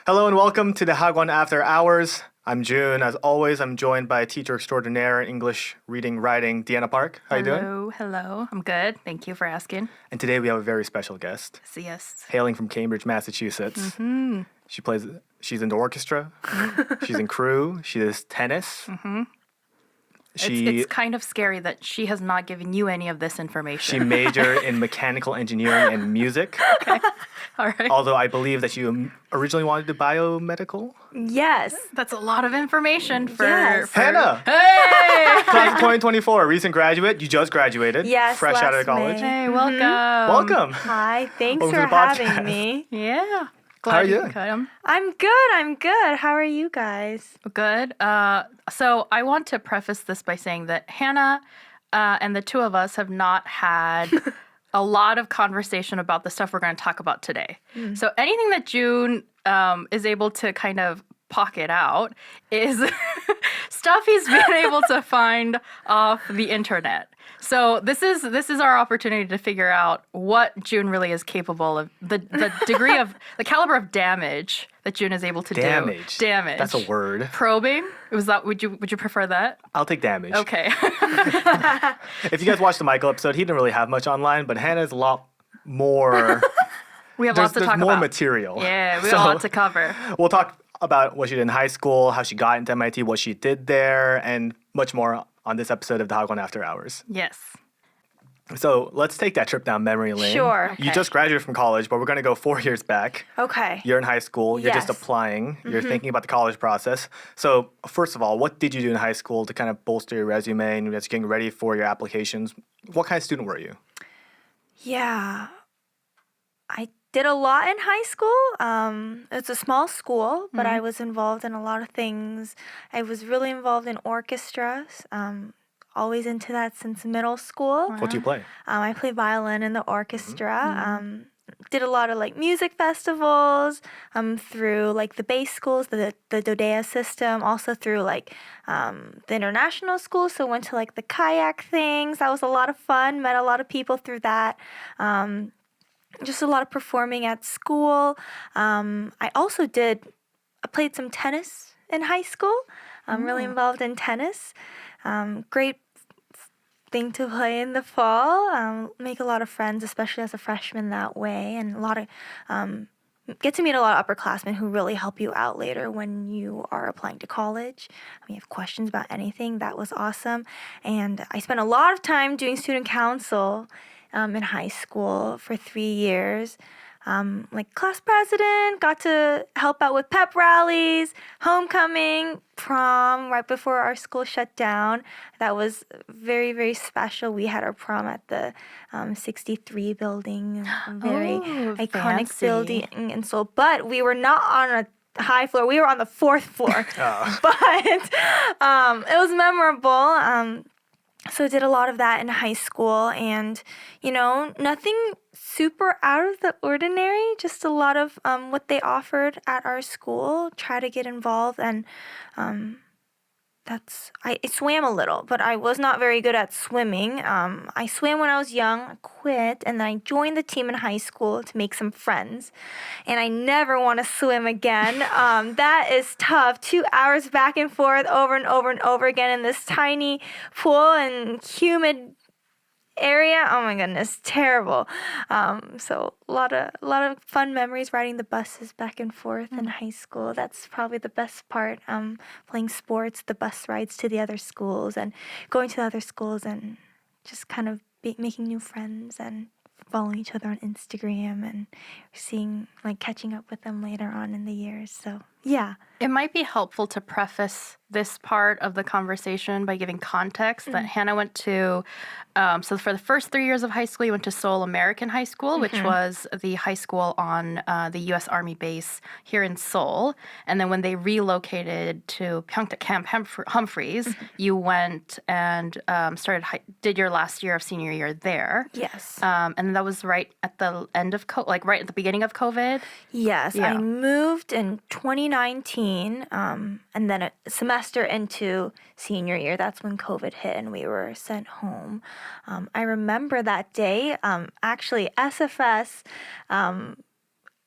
Hello and welcome to TheHagwon After Hours. I'm Joon. As always, I'm joined by teacher extraordinaire in English reading writing, Deanna Park. How you doing? Hello. I'm good. Thank you for asking. And today we have a very special guest, Yes. hailing from Cambridge, Massachusetts. She's in the orchestra. She's in crew. She does tennis. It's kind of scary that she has not given you any of this She information. majored in mechanical engineering and music. All right. Although I believe that you originally wanted to biomedical. Yes. That's a lot of information for... Yes. Hannah! Hey! Class of 2024, recent graduate. You just graduated. Yes, Fresh out of last college. May. Hey, welcome. Welcome. Hi. Thanks Welcome for to the podcast. having me. Yeah. How are Glad you? could come. I'm good. How are you guys? Good. So I want to preface this by saying that Hannah and the two of us have not had a lot of conversation about the stuff we're going to talk about today. So anything that Joon is able to kind of pocket out is stuff he's been able to find off the internet. So this is our opportunity to figure out what Joon really is capable of, the degree of, the caliber of damage that Joon is able to do. Damage. That's a word. Probing? Would you prefer that? I'll take damage. Okay. If you guys watched the Michael episode, he didn't really have much online, but Hannah's a lot more. We have lots to there's talk more about. material. Yeah, we have a lot to cover. We'll talk about what she did in high school, how she got into MIT, what she did there, and much more on this episode of The Hagwon After Hours. Yes. So let's take that trip down memory lane. Sure. You Okay. just graduated from college, but we're going to go 4 years back. Okay. You're in high school. You're just Yes. applying. You're thinking about the college process. So first of all, what did you do in high school to kind of bolster your resume and just getting ready for your applications? What kind of student were you? Yeah. I did a lot in high school. It's a small school, but I was involved in a lot of things. I was really involved in orchestras. Always into that since middle school. What do you play? I play violin in the orchestra. Did a lot of like music festivals through like the base schools, the DODEA system, also through like the international schools. So went to like the kayak things. That was a lot of fun. Met a lot of people through that. Just a lot of performing at school. I played some tennis in high school. I'm really involved in tennis. Great thing to play in the fall. Make a lot of friends, especially as a freshman that way, and a lot of get to meet a lot of upperclassmen who really help you out later when you are applying to college. When you have questions about anything, that was awesome. And I spent a lot of time doing student council in high school for 3 years. Like class president, got to help out with pep rallies, homecoming, prom right before our school shut down. That was very, very special. We had our prom at the 63 building, a very iconic fancy. building. And so, but we were not on a high floor. We were on the 4th floor. But it was memorable. So I did a lot of that in high school, and, nothing super out of the ordinary, just a lot of what they offered at our school, try to get involved, and I swam a little, but I was not very good at swimming. I swam when I was young, I quit, and then I joined the team in high school to make some friends, and I never want to swim again. That is tough. 2 hours back and forth over and over and over again in this tiny pool and humid area. Oh my goodness, terrible. So a lot of fun memories riding the buses back and forth in high school. That's probably the best part. Playing sports, the bus rides to the other schools, and going to the other schools, and just kind of making new friends and following each other on Instagram and catching up with them later on in the years. So yeah. It might be helpful to preface this part of the conversation by giving context that Hannah went to, so for the first 3 years of high school, you went to Seoul American High School, which was the high school on the U.S. Army base here in Seoul. And then when they relocated to Pyeongtaek Camp Humphreys, you went and did your last year of senior year there. Yes. And that was right at the end of, right at the beginning of COVID. Yes, Yeah. I moved in 2019, and then a semester into senior year, that's when COVID hit and we were sent home. I remember that day, actually SFS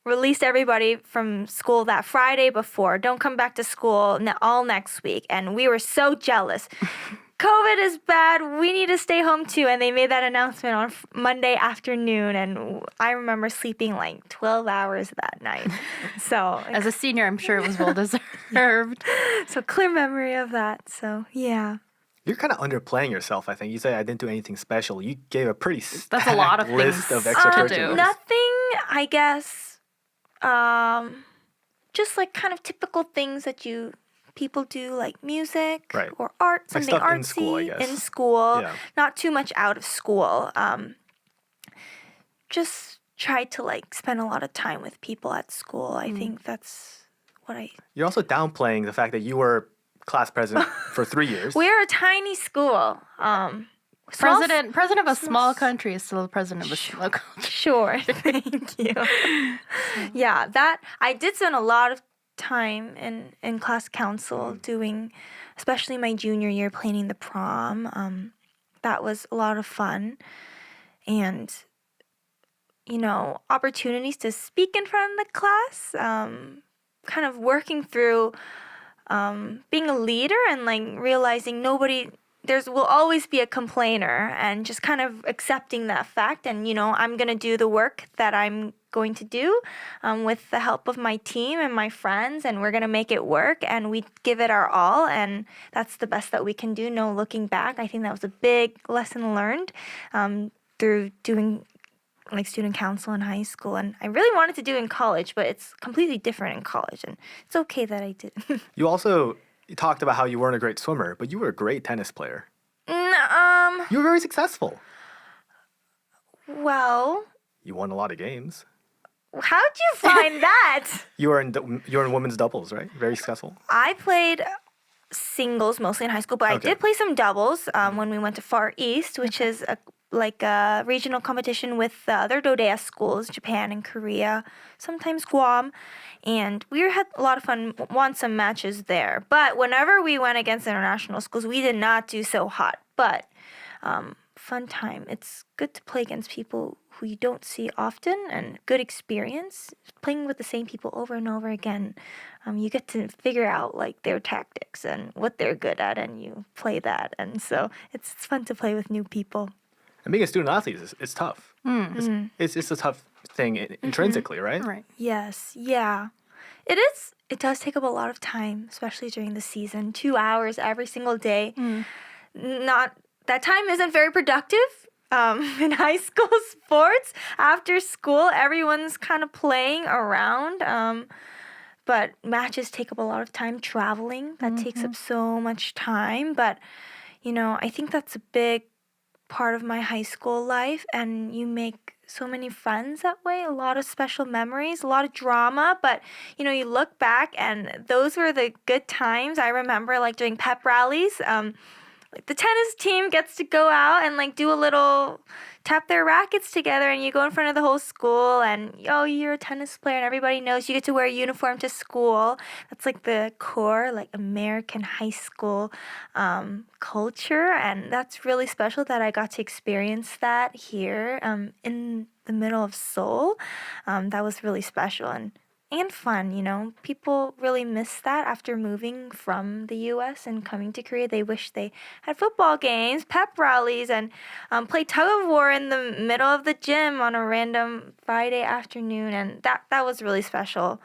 released everybody from school that Friday before. Don't come back to school all next week. And we were so jealous. COVID is bad. We need to stay home too. And they made that announcement on Monday afternoon. And I remember sleeping like 12 hours that night. So As a senior, I'm sure it was well deserved. so clear memory of that. So yeah. You're kind of underplaying yourself, I think. You say I didn't do anything special. You gave a pretty That's a lot of stacked list things of to extracurriculars. do. Nothing, I guess. Just like kind of typical things that people do, like music Right. or art, Like something stuff artsy in school, I guess. in school. Yeah. Not too much out of school. Just try to like spend a lot of time with people at school. I think that's what I. You're also downplaying the fact that you were class president for 3 years. We're a tiny school. President of a small country is still the president of a small country. Sure, thank you. Yeah, that I did spend a lot of time in class council doing, especially my junior year, planning the prom. That was a lot of fun, and opportunities to speak in front of the class. Kind of working through being a leader and like realizing will always be a complainer, and just kind of accepting that fact. And I'm gonna do the work that I'm going to do with the help of my team and my friends, and we're gonna make it work, and we give it our all, and that's the best that we can do. No looking back. I think that was a big lesson learned through doing like student council in high school, and I really wanted to do in college, but it's completely different in college, and it's okay that I did. You talked about how you weren't a great swimmer, but you were a great tennis player. Mm, You were very successful. Well, You won a lot of games. how'd you find that? You were in women's doubles, right? Very successful. I played singles mostly in high school, but I Okay. did play some doubles when we went to Far East, which is a regional competition with the other DODEA schools, Japan and Korea, sometimes Guam. And we had a lot of fun, won some matches there. But whenever we went against international schools, we did not do so hot. But fun time. It's good to play against people who you don't see often, and good experience playing with the same people over and over again. You get to figure out like their tactics and what they're good at, and you play that. And so it's fun to play with new people. And being a student athlete is tough. It's a tough thing intrinsically, right? Right. Yes, yeah. It is. It does take up a lot of time, especially during the season. 2 hours every single day. That time isn't very productive. In high school sports, after school, everyone's kind of playing around. But matches take up a lot of time. Traveling, that takes up so much time. But, I think that's a big part of my high school life, and you make so many friends that way, a lot of special memories, a lot of drama, but you look back and those were the good times. I remember like doing pep rallies, like the tennis team gets to go out and like do a little tap their rackets together, and you go in front of the whole school and you're a tennis player and everybody knows. You get to wear a uniform to school. That's like the core like American high school culture, and that's really special that I got to experience that here in the middle of Seoul. That was really special and fun. People really miss that after moving from the U.S. and coming to Korea. They wish they had football games, pep rallies, and play tug of war in the middle of the gym on a random Friday afternoon, and that was really special.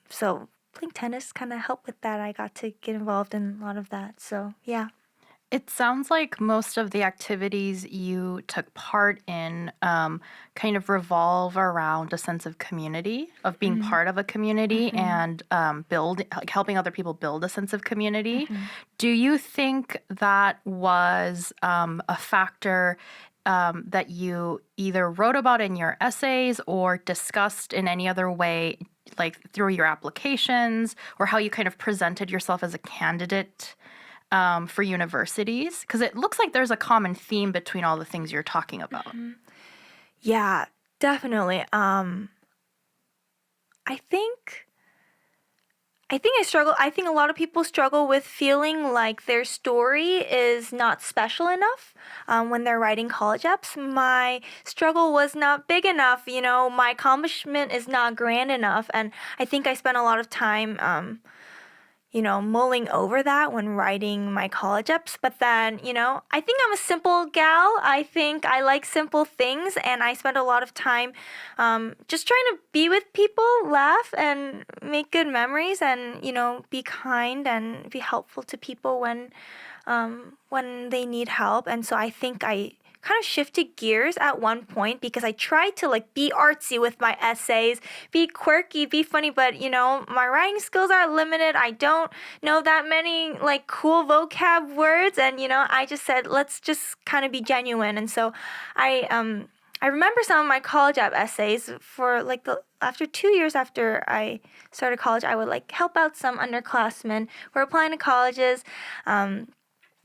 So playing tennis kind of helped with that. I got to get involved in a lot of that. So yeah. It sounds like most of the activities you took part in kind of revolve around a sense of community, of being part of a community, and helping other people build a sense of community. Do you think that was a factor that you either wrote about in your essays or discussed in any other way, like through your applications, or how you kind of presented yourself as a candidate for universities? Because it looks like there's a common theme between all the things you're talking about. Yeah, definitely. I think I think a lot of people struggle with feeling like their story is not special enough when they're writing college apps. My struggle was not big enough, my accomplishment is not grand enough. And I think I spent a lot of time mulling over that when writing my college apps. But then, I think I'm a simple gal. I think I like simple things, and I spend a lot of time just trying to be with people, laugh, and make good memories, and, be kind and be helpful to people when they need help. And so I think I kind of shifted gears at one point because I tried to be artsy with my essays, be quirky, be funny, but my writing skills are limited. I don't know that many cool vocab words, and I just said let's just kind of be genuine. And so I remember some of my college app essays for after 2 years after I started college, I would help out some underclassmen who were applying to colleges.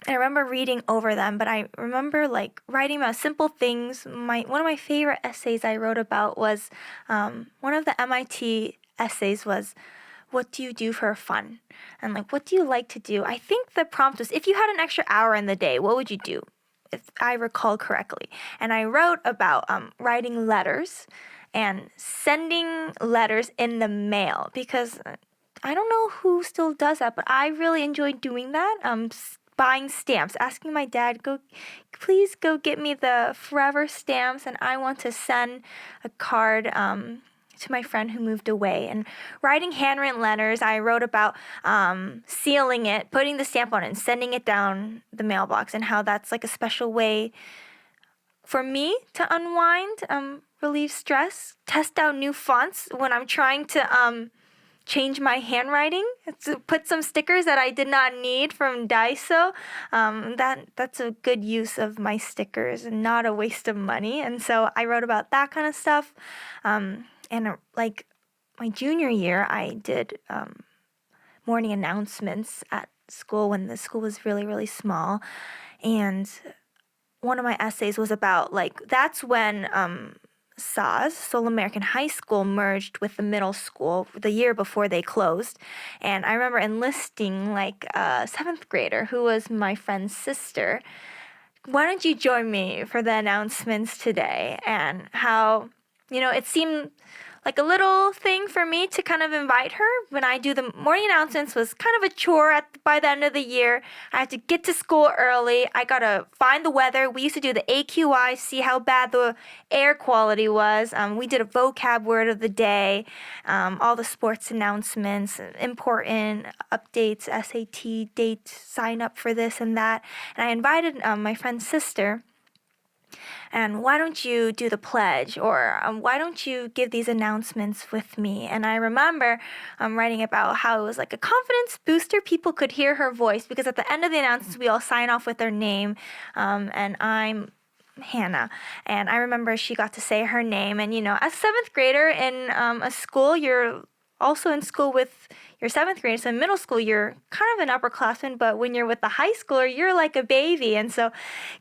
I remember reading over them, but I remember writing about simple things. One of my favorite essays I wrote about was one of the MIT essays was, what do you do for fun? And what do you like to do? I think the prompt was, if you had an extra hour in the day, what would you do? If I recall correctly. And I wrote about writing letters and sending letters in the mail, because I don't know who still does that, but I really enjoyed doing that. Buying stamps, asking my dad, please go get me the forever stamps, and I want to send a card to my friend who moved away. And writing handwritten letters, I wrote about sealing it, putting the stamp on it, and sending it down the mailbox, and how that's a special way for me to unwind, relieve stress, test out new fonts when I'm trying to change my handwriting, to put some stickers that I did not need from Daiso. That's a good use of my stickers and not a waste of money. And so I wrote about that kind of stuff. And my junior year, I did morning announcements at school when the school was really, really small. And one of my essays was about that's when SAS, Seoul American High School, merged with the middle school the year before they closed. And I remember enlisting a 7th grader who was my friend's sister. Why don't you join me for the announcements today? And how, it seemed like a little thing for me to kind of invite her. When I do the morning announcements was kind of a chore by the end of the year. I had to get to school early. I got to find the weather. We used to do the AQI, see how bad the air quality was. We did a vocab word of the day, all the sports announcements, important updates, SAT dates, sign up for this and that. And I invited my friend's sister. And why don't you do the pledge? Or why don't you give these announcements with me? And I remember writing about how it was a confidence booster. People could hear her voice because at the end of the announcements, we all sign off with their name. And I'm Hana. And I remember she got to say her name. And, as a 7th grader in a school, you're also in school with your 7th grade. So in middle school, you're kind of an upperclassman, but when you're with the high schooler, you're like a baby. And so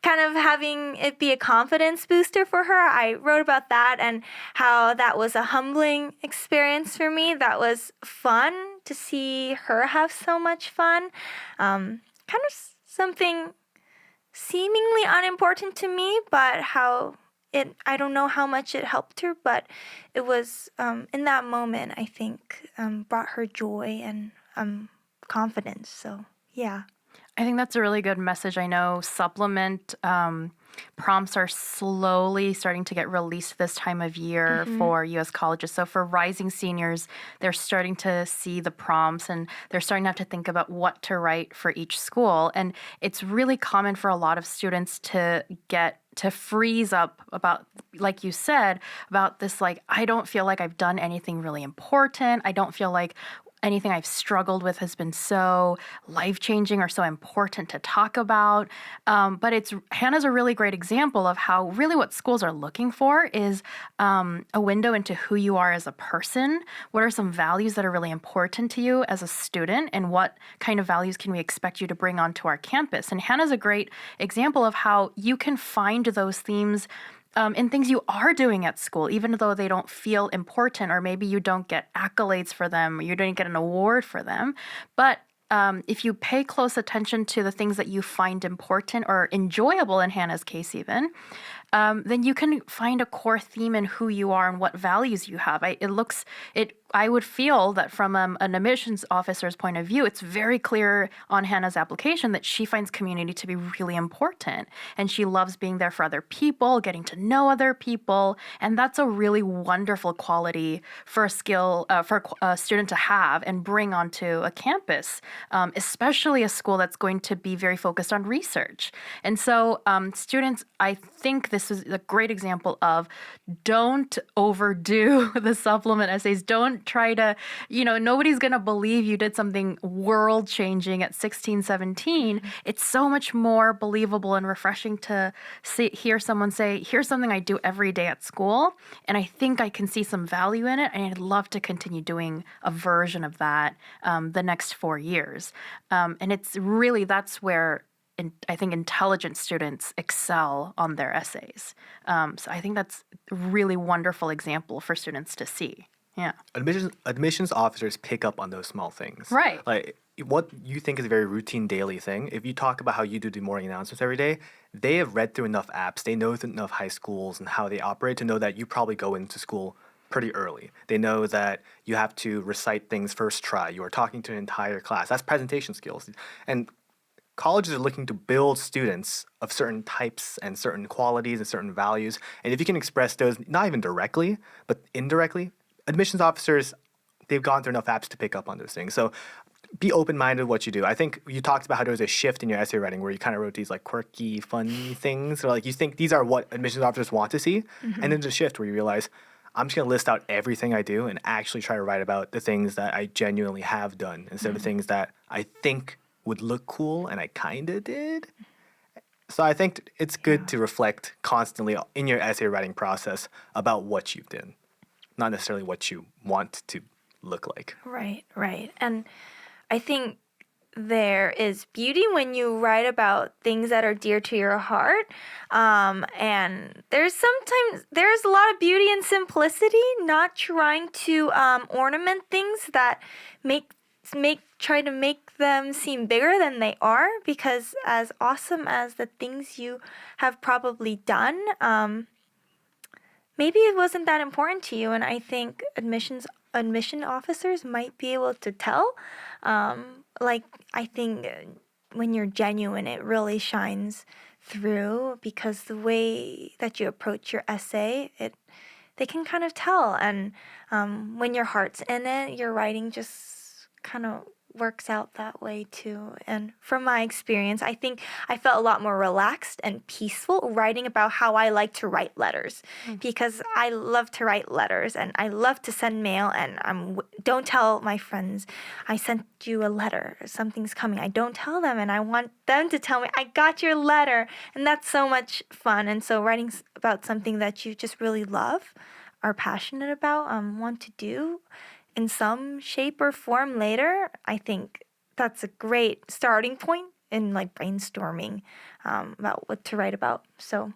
kind of having it be a confidence booster for her, I wrote about that and how that was a humbling experience for me. That was fun to see her have so much fun. Kind of something seemingly unimportant to me, but how I don't know how much it helped her, but it was in that moment, I think, brought her joy and confidence. So, yeah. I think that's a really good message. I know supplement prompts are slowly starting to get released this time of year for U.S. colleges. So for rising seniors, they're starting to see the prompts and they're starting to have to think about what to write for each school. And it's really common for a lot of students to freeze up about, like you said, about this, I don't feel like I've done anything really important. I don't feel like anything I've struggled with has been so life-changing or so important to talk about. But Hannah's a really great example of how really what schools are looking for is a window into who you are as a person. What are some values that are really important to you as a student, and what kind of values can we expect you to bring onto our campus? And Hannah's a great example of how you can find those themes in things you are doing at school, even though they don't feel important, or maybe you don't get accolades for them, or you didn't get an award for them. But if you pay close attention to the things that you find important or enjoyable, in Hannah's case even, then you can find a core theme in who you are and what values you have. I would feel that from an admissions officer's point of view, it's very clear on Hannah's application that she finds community to be really important, and she loves being there for other people, getting to know other people, and that's a really wonderful quality for a student to have and bring onto a campus, especially a school that's going to be very focused on research. And so students, I think this is a great example of don't overdo the supplement essays. Don't try to, nobody's going to believe you did something world changing at 16, 17. It's so much more believable and refreshing to hear someone say, here's something I do every day at school, and I think I can see some value in it, and I'd love to continue doing a version of that the next 4 years. And it's really, that's where I think intelligent students excel on their essays. So I think that's a really wonderful example for students to see. Yeah. Admissions officers pick up on those small things. Right. Like what you think is a very routine daily thing. If you talk about how you do the morning announcements every day, they have read through enough apps. They know enough high schools and how they operate to know that you probably go into school pretty early. They know that you have to recite things first try. You are talking to an entire class. That's presentation skills. And colleges are looking to build students of certain types and certain qualities and certain values. And if you can express those, not even directly, but indirectly, admissions officers, they've gone through enough apps to pick up on those things. So be open-minded with what you do. I think you talked about how there was a shift in your essay writing where you kind of wrote these like quirky, funny things. Or like you think these are what admissions officers want to see. And then there's a shift where you realize, I'm just going to list out everything I do and actually try to write about the things that I genuinely have done instead of things that I think would look cool and I kind of did. So I think it's good to reflect constantly in your essay writing process about what you did, not necessarily what you want to look like. Right. And I think there is beauty when you write about things that are dear to your heart. And there's a lot of beauty in simplicity, not trying to ornament things that try to make them seem bigger than they are, because as awesome as the things you have probably done, maybe it wasn't that important to you. And I think admission officers might be able to tell. I think when you're genuine, it really shines through, because the way that you approach your essay, they can kind of tell. And when your heart's in it, your writing just kind of works out that way too. And from my experience, I think I felt a lot more relaxed and peaceful writing about how I like to write letters, because I love to write letters and I love to send mail, and don't tell my friends I sent you a letter, something's coming. I don't tell them, and I want them to tell me I got your letter, and that's so much fun. And so writing about something that you just really love, are passionate about, want to do in some shape or form later, I think that's a great starting point in like brainstorming about what to write about. So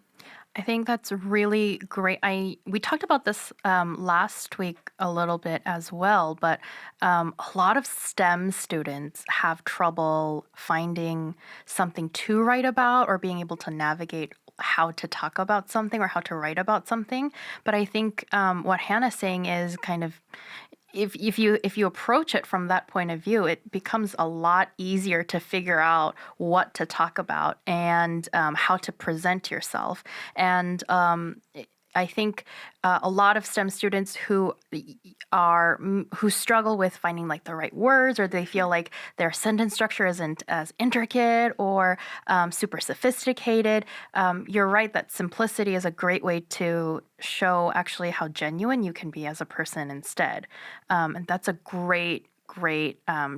I think that's really great. We talked about this last week a little bit as well, but a lot of STEM students have trouble finding something to write about or being able to navigate how to talk about something or how to write about something. But I think what Hannah's saying is kind of, if you approach it from that point of view, it becomes a lot easier to figure out what to talk about and how to present yourself. And I think a lot of STEM students who struggle with finding like the right words, or they feel like their sentence structure isn't as intricate or super sophisticated. You're right that simplicity is a great way to show actually how genuine you can be as a person instead. And that's a great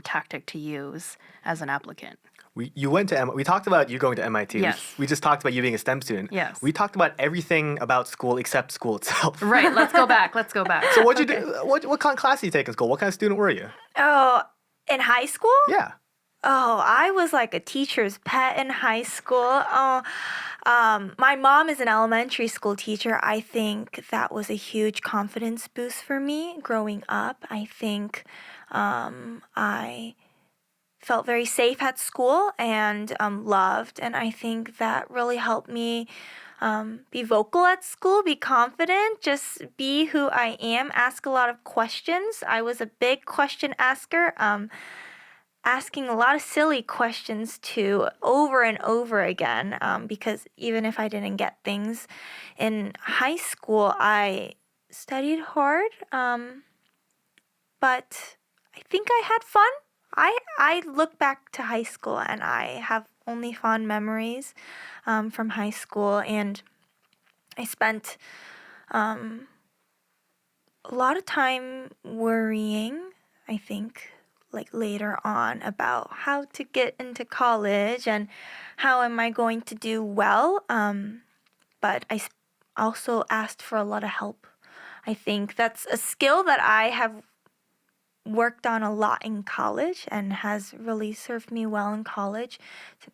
tactic to use as an applicant. We talked about you going to MIT. Yes. We just talked about you being a STEM student. Yes. We talked about everything about school except school itself. Right. Let's go back. So what'd you do? What kind of class did you take in school? What kind of student were you? Oh, in high school? Yeah. Oh, I was like a teacher's pet in high school. My mom is an elementary school teacher. I think that was a huge confidence boost for me growing up. I think I felt very safe at school and loved, and I think that really helped me be vocal at school, be confident, just be who I am, ask a lot of questions. I was a big question asker. Asking a lot of silly questions too, over and over again, because even if I didn't get things in high school, I studied hard, but I think I had fun. I look back to high school and I have only fond memories from high school, and I spent a lot of time worrying, I think, like later on about how to get into college and how am I going to do well. But also asked for a lot of help. I think that's a skill that I have worked on a lot in college and has really served me well in college,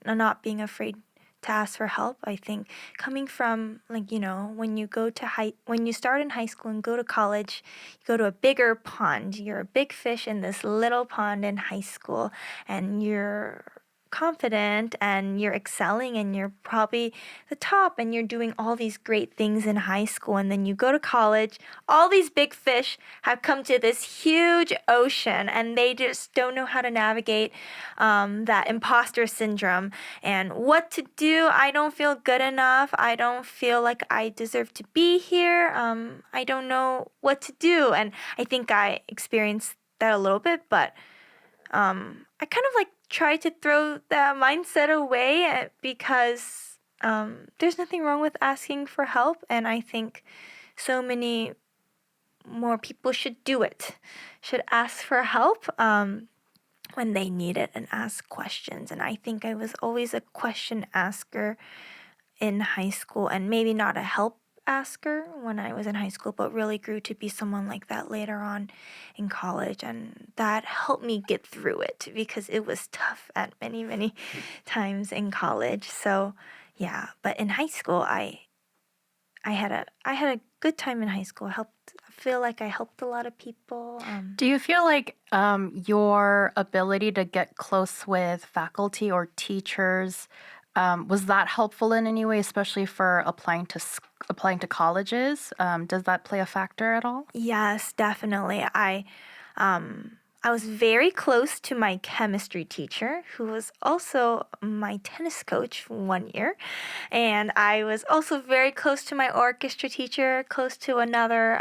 not being afraid to ask for help. I think coming from, like, when you start in high school and go to college, you go to a bigger pond. You're a big fish in this little pond in high school, and you're confident and you're excelling and you're probably the top and you're doing all these great things in high school, and then you go to college, all these big fish have come to this huge ocean and they just don't know how to navigate that imposter syndrome and what to do. I don't feel good enough. I don't feel like I deserve to be here. I don't know what to do. And I think I experienced that a little bit, but I kind of like try to throw that mindset away because there's nothing wrong with asking for help, and I think so many more people should do it, should ask for help when they need it and ask questions. And I think I was always a question asker in high school, and maybe not a help asker when I was in high school, but really grew to be someone like that later on in college, and that helped me get through it because it was tough at many times in college. So yeah, but in high school I had a good time in high school. I feel like I helped a lot of people. Do you feel like your ability to get close with faculty or teachers, was that helpful in any way, especially for applying to colleges? Does that play a factor at all? Yes, definitely. I was very close to my chemistry teacher, who was also my tennis coach for 1 year. And I was also very close to my orchestra teacher, close to another,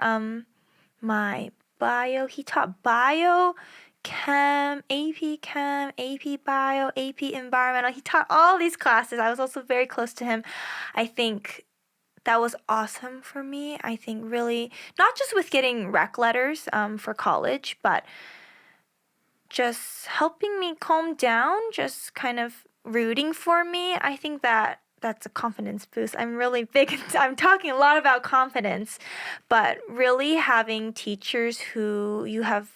my bio. He taught bio, chem, AP bio, AP environmental. He taught all these classes. I was also very close to him. I think that was awesome for me. I think really, not just with getting rec letters for college, but just helping me calm down, just kind of rooting for me. I think that's a confidence boost. I'm really big. I'm talking a lot about confidence, but really having teachers who you have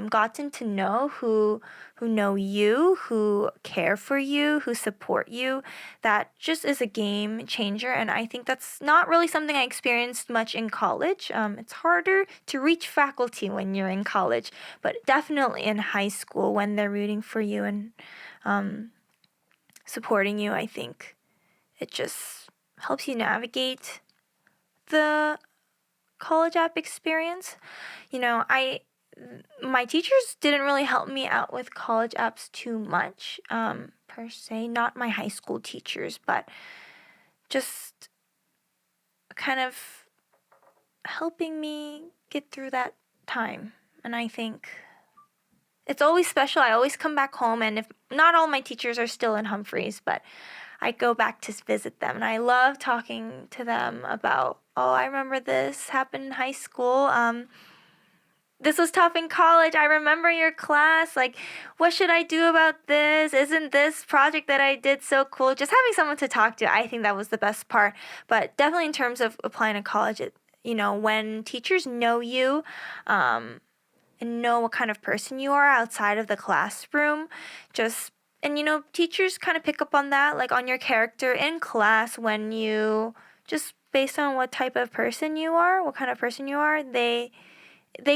gotten to know, who know you, who care for you, who support you, that just is a game changer. And I think that's not really something I experienced much in college. It's harder to reach faculty when you're in college, but definitely in high school when they're rooting for you and supporting you, I think it just helps you navigate the college app experience. My teachers didn't really help me out with college apps too much, per se. Not my high school teachers, but just kind of helping me get through that time. And I think it's always special. I always come back home, and if not all my teachers are still in Humphreys, but I go back to visit them, and I love talking to them about, oh, I remember this happened in high school. This was tough in college. I remember your class. Like, what should I do about this? Isn't this project that I did so cool? Just having someone to talk to, I think that was the best part. But definitely in terms of applying to college, when teachers know you, and know what kind of person you are outside of the classroom, just And, teachers kind of pick up on that, like on your character in class when you, just based on what type of person you are, what kind of person you are, they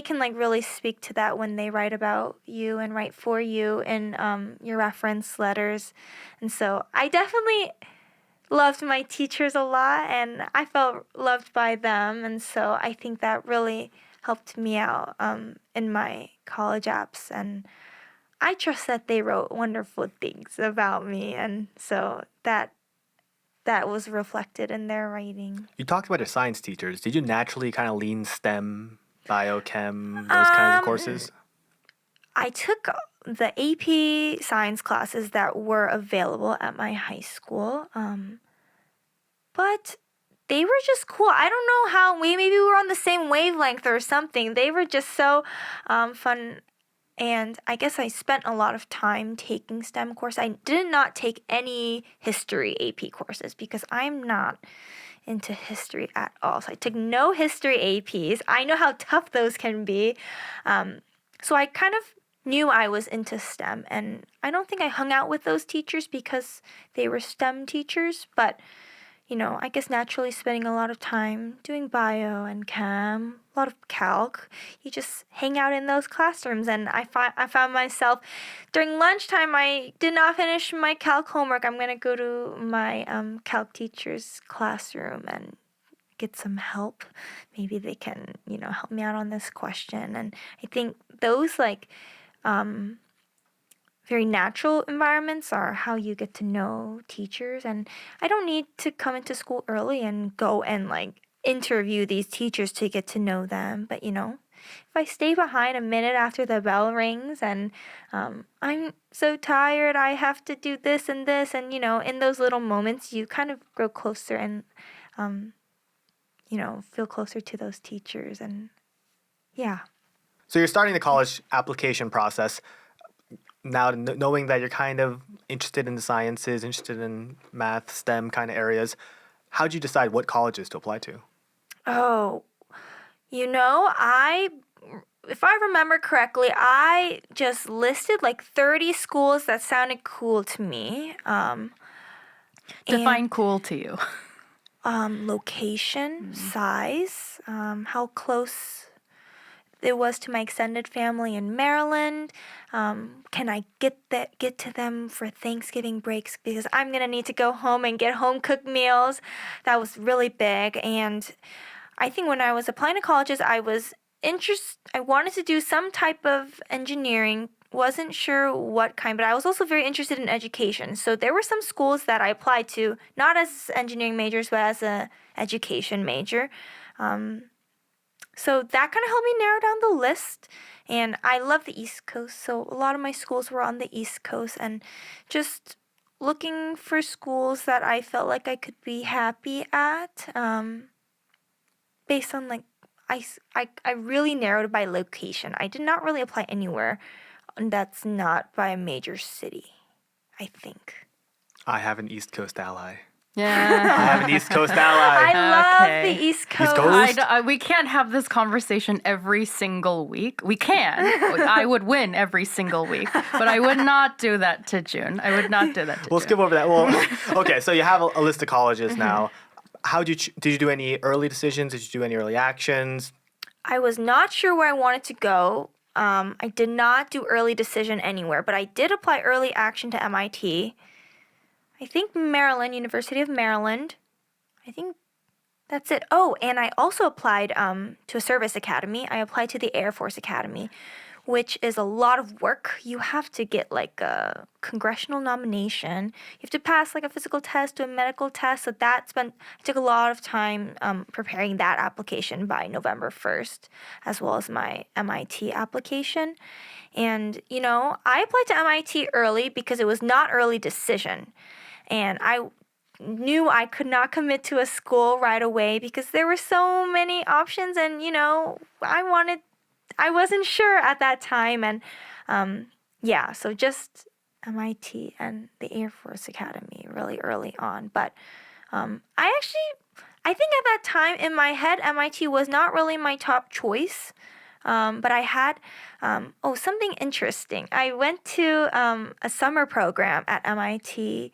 can like really speak to that when they write about you and write for you in your reference letters. And so I definitely loved my teachers a lot, and I felt loved by them. And so I think that really helped me out in my college apps. And I trust that they wrote wonderful things about me, and so that was reflected in their writing. You talked about your science teachers. Did you naturally kind of lean STEM, biochem, those kinds of courses? I took the AP science classes that were available at my high school, but they were just cool. I don't know how maybe we were on the same wavelength or something. They were just so fun. And I guess I spent a lot of time taking STEM courses. I did not take any history AP courses because I'm not into history at all. So I took no history APs. I know how tough those can be. So I kind of knew I was into STEM. And I don't think I hung out with those teachers because they were STEM teachers. But, I guess naturally spending a lot of time doing bio and chem, a lot of calc. You just hang out in those classrooms, and I found myself during lunchtime. I did not finish my calc homework. I'm gonna go to my calc teacher's classroom and get some help. Maybe they can help me out on this question. And I think those very natural environments are how you get to know teachers. And I don't need to come into school early and go and interview these teachers to get to know them. But if I stay behind a minute after the bell rings and I'm so tired, I have to do this and this, and in those little moments you kind of grow closer and feel closer to those teachers. And yeah. So you're starting the college application process. Now, knowing that you're kind of interested in the sciences, interested in math, STEM kind of areas, how'd you decide what colleges to apply to? Oh, if I remember correctly, I just listed 30 schools that sounded cool to me. Define cool to you. Location, size, how close it was to my extended family in Maryland. Can I get to them for Thanksgiving breaks, because I'm gonna need to go home and get home cooked meals. That was really big. And I think when I was applying to colleges, I wanted to do some type of engineering. Wasn't sure what kind, but I was also very interested in education. So there were some schools that I applied to, not as engineering majors, but as a education major. So that kind of helped me narrow down the list. And I love the East Coast, so a lot of my schools were on the East Coast, and just looking for schools that I felt like I could be happy at, based on I really narrowed by location. I did not really apply anywhere that's not by a major city, I think. I have an East Coast ally. Yeah. I have an East Coast ally. I love Okay. the East Coast. Coast? We can't have this conversation every single week. We can. I would win every single week, but I would not do that to Joon. I would not do that to We'll Joon. skip over that. Well, okay, so you have a list of colleges now. How did you do any early decisions? Did you do any early actions? I was not sure where I wanted to go. I did not do early decision anywhere, but I did apply early action to MIT. I think Maryland, University of Maryland. I think that's it. Oh, and I also applied to a service academy. I applied to the Air Force Academy, which is a lot of work. You have to get a congressional nomination. You have to pass a physical test, a medical test. So I took a lot of time preparing that application by November 1st, as well as my MIT application. And, I applied to MIT early because it was not early decision. And I knew I could not commit to a school right away because there were so many options, and I wasn't sure at that time. And so just MIT and the Air Force Academy really early on. But I think at that time in my head, MIT was not really my top choice. But I had, something interesting. I went to a summer program at MIT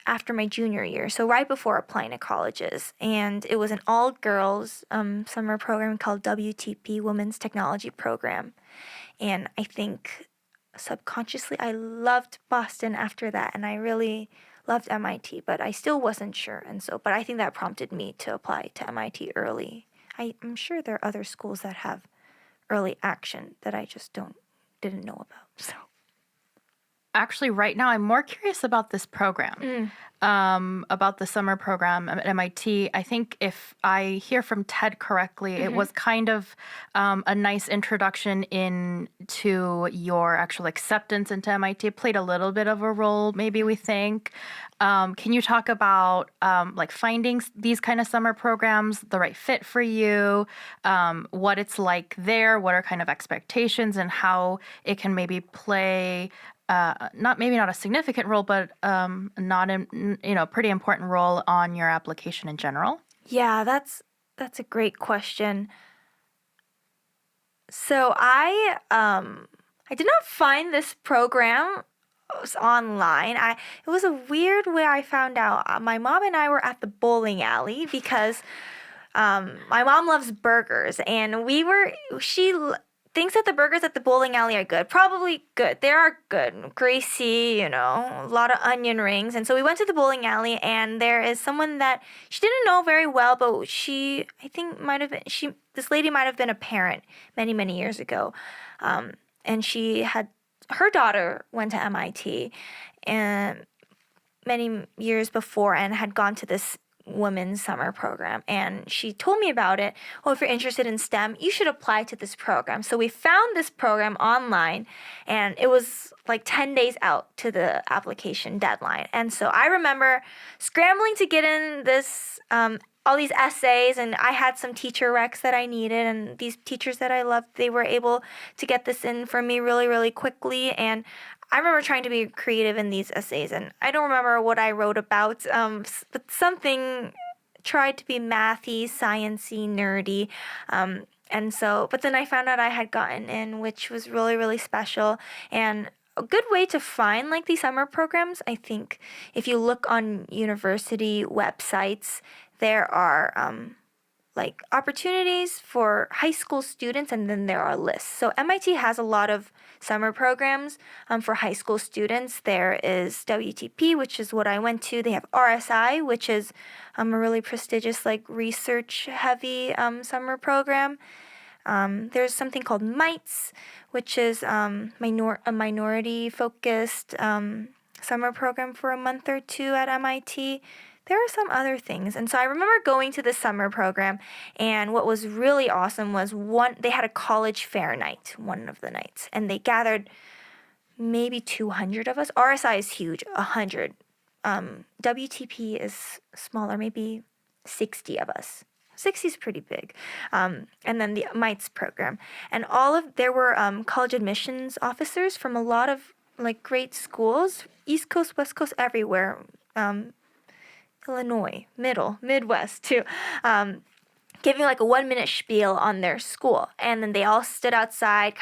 after my junior year, so right before applying to colleges. And it was an all-girls summer program called WTP, Women's Technology Program. And I think subconsciously I loved Boston after that, and I really loved MIT, but I still wasn't sure. But I think that prompted me to apply to MIT early. I'm sure there are other schools that have early action that I just didn't know about. So Actually, right now, I'm more curious about this program, about the summer program at MIT. I think if I hear from Ted correctly, it was kind of a nice introduction into your actual acceptance into MIT. It played a little bit of a role, maybe we think. Can you talk about like finding these kind of summer programs, the right fit for you, what it's like there, what are kind of expectations, and how it can maybe play not a significant role, but not a pretty important role on your application in general? yeah, that's a great question. So I did not find this program online. It was a weird way I found out. My mom and I were at the bowling alley because my mom loves burgers, and she thinks that the burgers at the bowling alley are good. Probably good. They are good. Greasy, a lot of onion rings. And so we went to the bowling alley, and there is someone that she didn't know very well, but I think this lady might have been a parent many, many years ago. And her daughter went to MIT and many years before and had gone to this women's summer program, and she told me about it. Oh, if you're interested in STEM, you should apply to this program. So we found this program online, and it was like 10 days out to the application deadline. And so I remember scrambling to get in this all these essays, and I had some teacher recs that I needed, and these teachers that I loved, they were able to get this in for me really, really quickly. And I remember trying to be creative in these essays, and I don't remember what I wrote about, but something tried to be mathy, sciencey, nerdy. But then I found out I had gotten in, which was really, really special. And a good way to find like these summer programs, I think, if you look on university websites, there are like opportunities for high school students, and then there are lists. So MIT has a lot of summer programs for high school students. There is WTP, which is what I went to. They have RSI, which is a really prestigious, like research-heavy summer program. There's something called MITES, which is a minority-focused summer program for a month or two at MIT. There are some other things. And so I remember going to the summer program, and what was really awesome was they had a college fair night, one of the nights, and they gathered maybe 200 of us. RSI is huge, 100. WTP is smaller, maybe 60 of us. 60 is pretty big. And then the MITES program. And there were college admissions officers from a lot of like great schools, East Coast, West Coast, everywhere. Illinois, Midwest too, giving like a 1-minute spiel on their school. And then they all stood outside,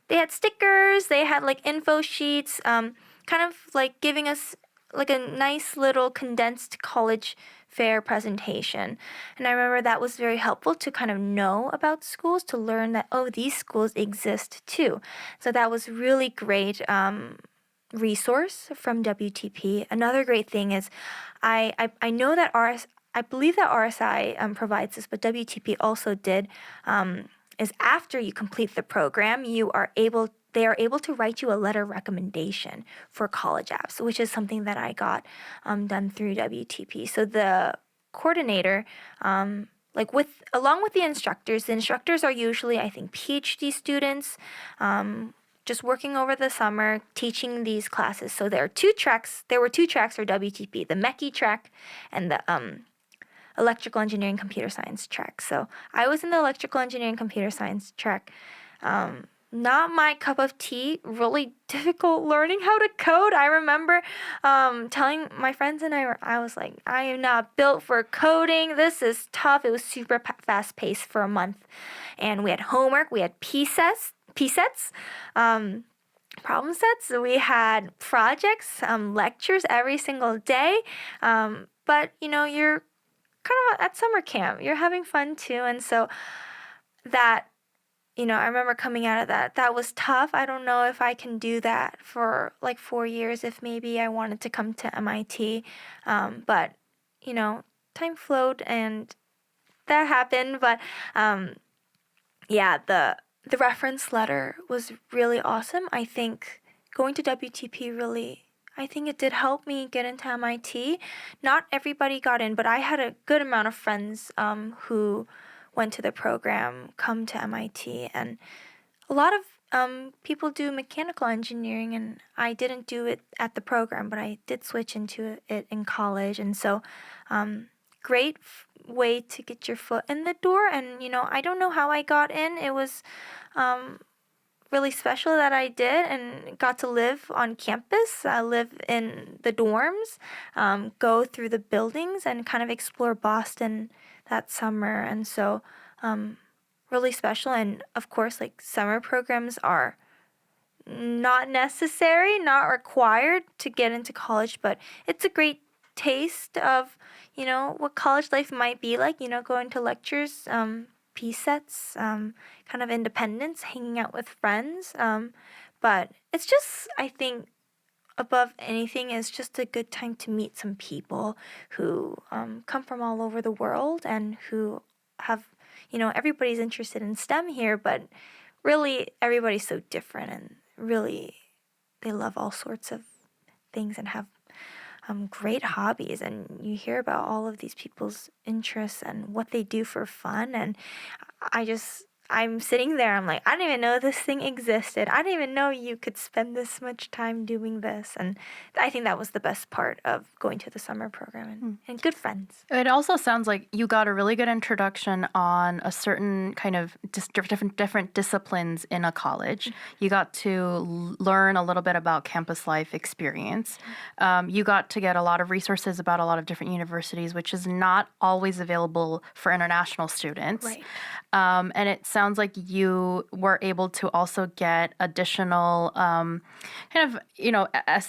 they had stickers, they had like info sheets, kind of like giving us like a nice little condensed college fair presentation. And I remember that was very helpful to kind of know about schools, to learn that, oh, these schools exist too. So that was really great. Resource from WTP. Another great thing is I know that I believe that RSI provides this, but WTP also did, is after you complete the program, they are able to write you a letter recommendation for college apps, which is something that I got done through WTP. So the coordinator, along with the instructors are usually, I think, PhD students, just working over the summer, teaching these classes. So there were two tracks for WTP, the Mechie track and the electrical engineering computer science track. So I was in the electrical engineering computer science track. not my cup of tea, really difficult learning how to code. I remember telling my friends and I was like, I am not built for coding. This is tough. It was super fast paced for a month. And we had homework, we had P-sets, problem sets. We had projects, lectures every single day. But, you're kind of at summer camp. You're having fun too. And so that, I remember coming out of that was tough. I don't know if I can do that for like 4 years if maybe I wanted to come to MIT. But, time flowed and that happened. But yeah, the reference letter was really awesome. I think going to WTP I think it did help me get into MIT. Not everybody got in, but I had a good amount of friends who went to the program, come to MIT, and a lot of people do mechanical engineering, and I didn't do it at the program, but I did switch into it in college, and so great way to get your foot in the door. And I don't know how I got in. It was really special that I did and got to live on campus, live in the dorms, go through the buildings, and kind of explore Boston that summer. And so really special. And of course, like, summer programs are not necessary, not required to get into college, but it's a great taste of, what college life might be like, going to lectures, P-sets, kind of independence, hanging out with friends. But it's just, I think, above anything, is just a good time to meet some people who come from all over the world and who have, everybody's interested in STEM here, but really everybody's so different, and really they love all sorts of things and have great hobbies. And you hear about all of these people's interests and what they do for fun. And I'm sitting there, I'm like, I didn't even know this thing existed. I didn't even know you could spend this much time doing this. And I think that was the best part of going to the summer program, and good friends. It also sounds like you got a really good introduction on a certain kind of different disciplines in a college. You got to learn a little bit about campus life experience. You got to get a lot of resources about a lot of different universities, which is not always available for international students. Right. And it sounds like you were able to also get additional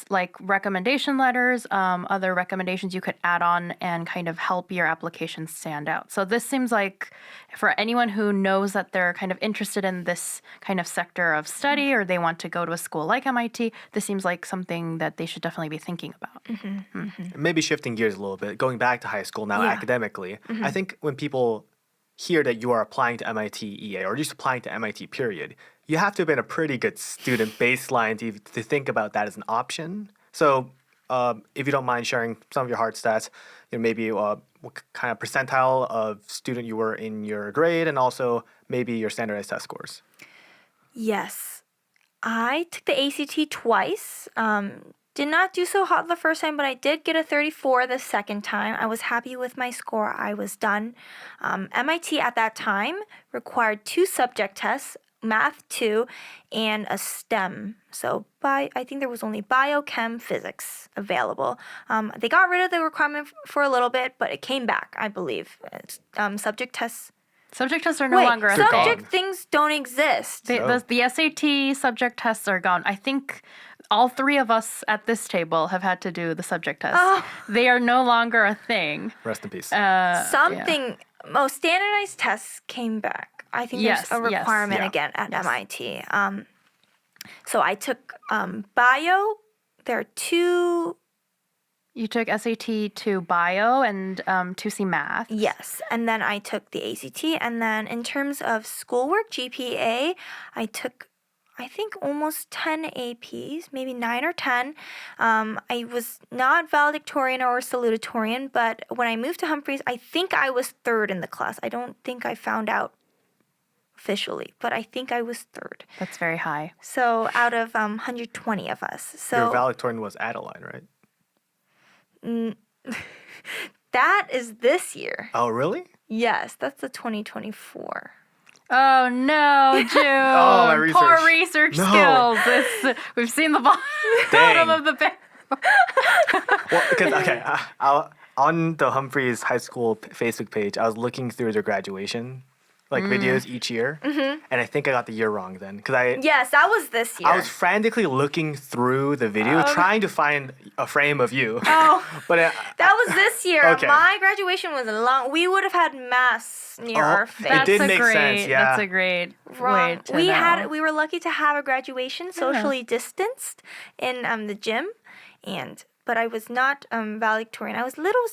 like recommendation letters, other recommendations you could add on and kind of help your application stand out. So this seems like, for anyone who knows that they're kind of interested in this kind of sector of study, or they want to go to a school like MIT, this seems like something that they should definitely be thinking about. Maybe shifting gears a little bit, going back to high school now, Yeah. academically, I think when people hear that you are applying to MIT EA, or just applying to MIT period, you have to have been a pretty good student baseline to think about that as an option. So if you don't mind sharing some of your hard stats, maybe what kind of percentile of student you were in your grade, and also maybe your standardized test scores. Yes. I took the ACT twice. Did not do so hot the first time, but I did get a 34 the second time. I was happy with my score. I was done. MIT at that time required 2 subject tests, Math 2, and a STEM. So I think there was only bio, chem, physics available. They got rid of the requirement for a little bit, but it came back, I believe. Subject tests. Subject tests are no longer a thing. Subject things don't exist. The SAT subject tests are gone. I think all 3 of us at this table have had to do the subject tests. They are no longer a thing. Rest in peace. Most standardized tests came back. I think there's a requirement again at MIT. So I took bio. There are 2. You took SAT to bio and 2C math. Yes, and then I took the ACT. And then in terms of schoolwork, GPA, I took, I think, almost 10 APs, maybe 9 or 10. I was not valedictorian or salutatorian, but when I moved to Humphreys, I think I was 3rd in the class. I don't think I found out officially, but I think I was 3rd. That's very high. So out of 120 of us. So your valedictorian was Adeline, right? That is this year. Oh, really? Yes, that's the 2024. Oh no, June! Oh, my Poor research. research No. skills. We've seen the bottom Dang. of the barrel. Well, because okay, on the Humphreys High School Facebook page, I was looking through their graduation videos each year, and I think I got the year wrong then because Yes, that was this year. I was frantically looking through the video trying to find a frame of you. Oh. But That was this year. Okay. My graduation was long. We would have had masks near our face. It did make sense, yeah. That's a great Wrong. way to know. We were lucky to have a graduation socially distanced in the gym, but I was not valedictorian. I was a little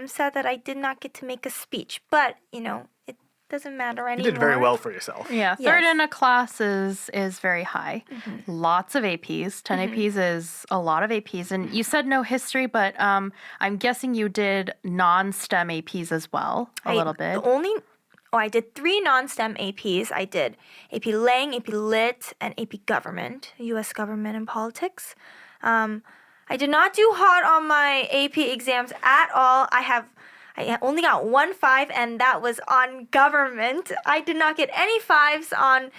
sad that I did not get to make a speech, but it doesn't matter anymore. you did very well for yourself. Yeah, third in a class is very high. Lots of APs. 10 APs is a lot of APs. And you said no history, but I'm guessing you did non-STEM APs as well, a little bit. I did 3 non-STEM APs. I did AP Lang, AP Lit, and AP Government, U.S. Government and Politics. I did not do hot on my AP exams at all. I only got 1 5, and that was on government. I did not get any 5s on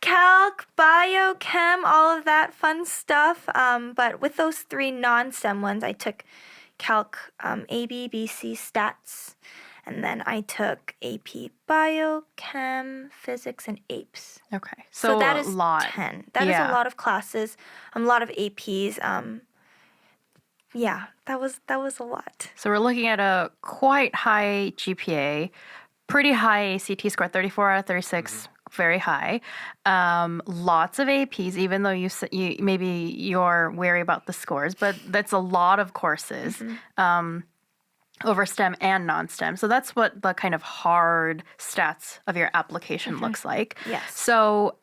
calc, bio, chem, all of that fun stuff. But with those 3 non-STEM ones, I took calc, AB, BC, stats, and then I took AP bio, chem, physics, and APES. Okay, So that is a lot. 10. That is a lot of classes, a lot of APs. Yeah, that was a lot. So we're looking at a quite high GPA, pretty high ACT score, 34 out of 36, very high. Lots of APs, even though you maybe you're wary about the scores, but that's a lot of courses. Over STEM and non-STEM. So that's what the kind of hard stats of your application looks like. Yes. So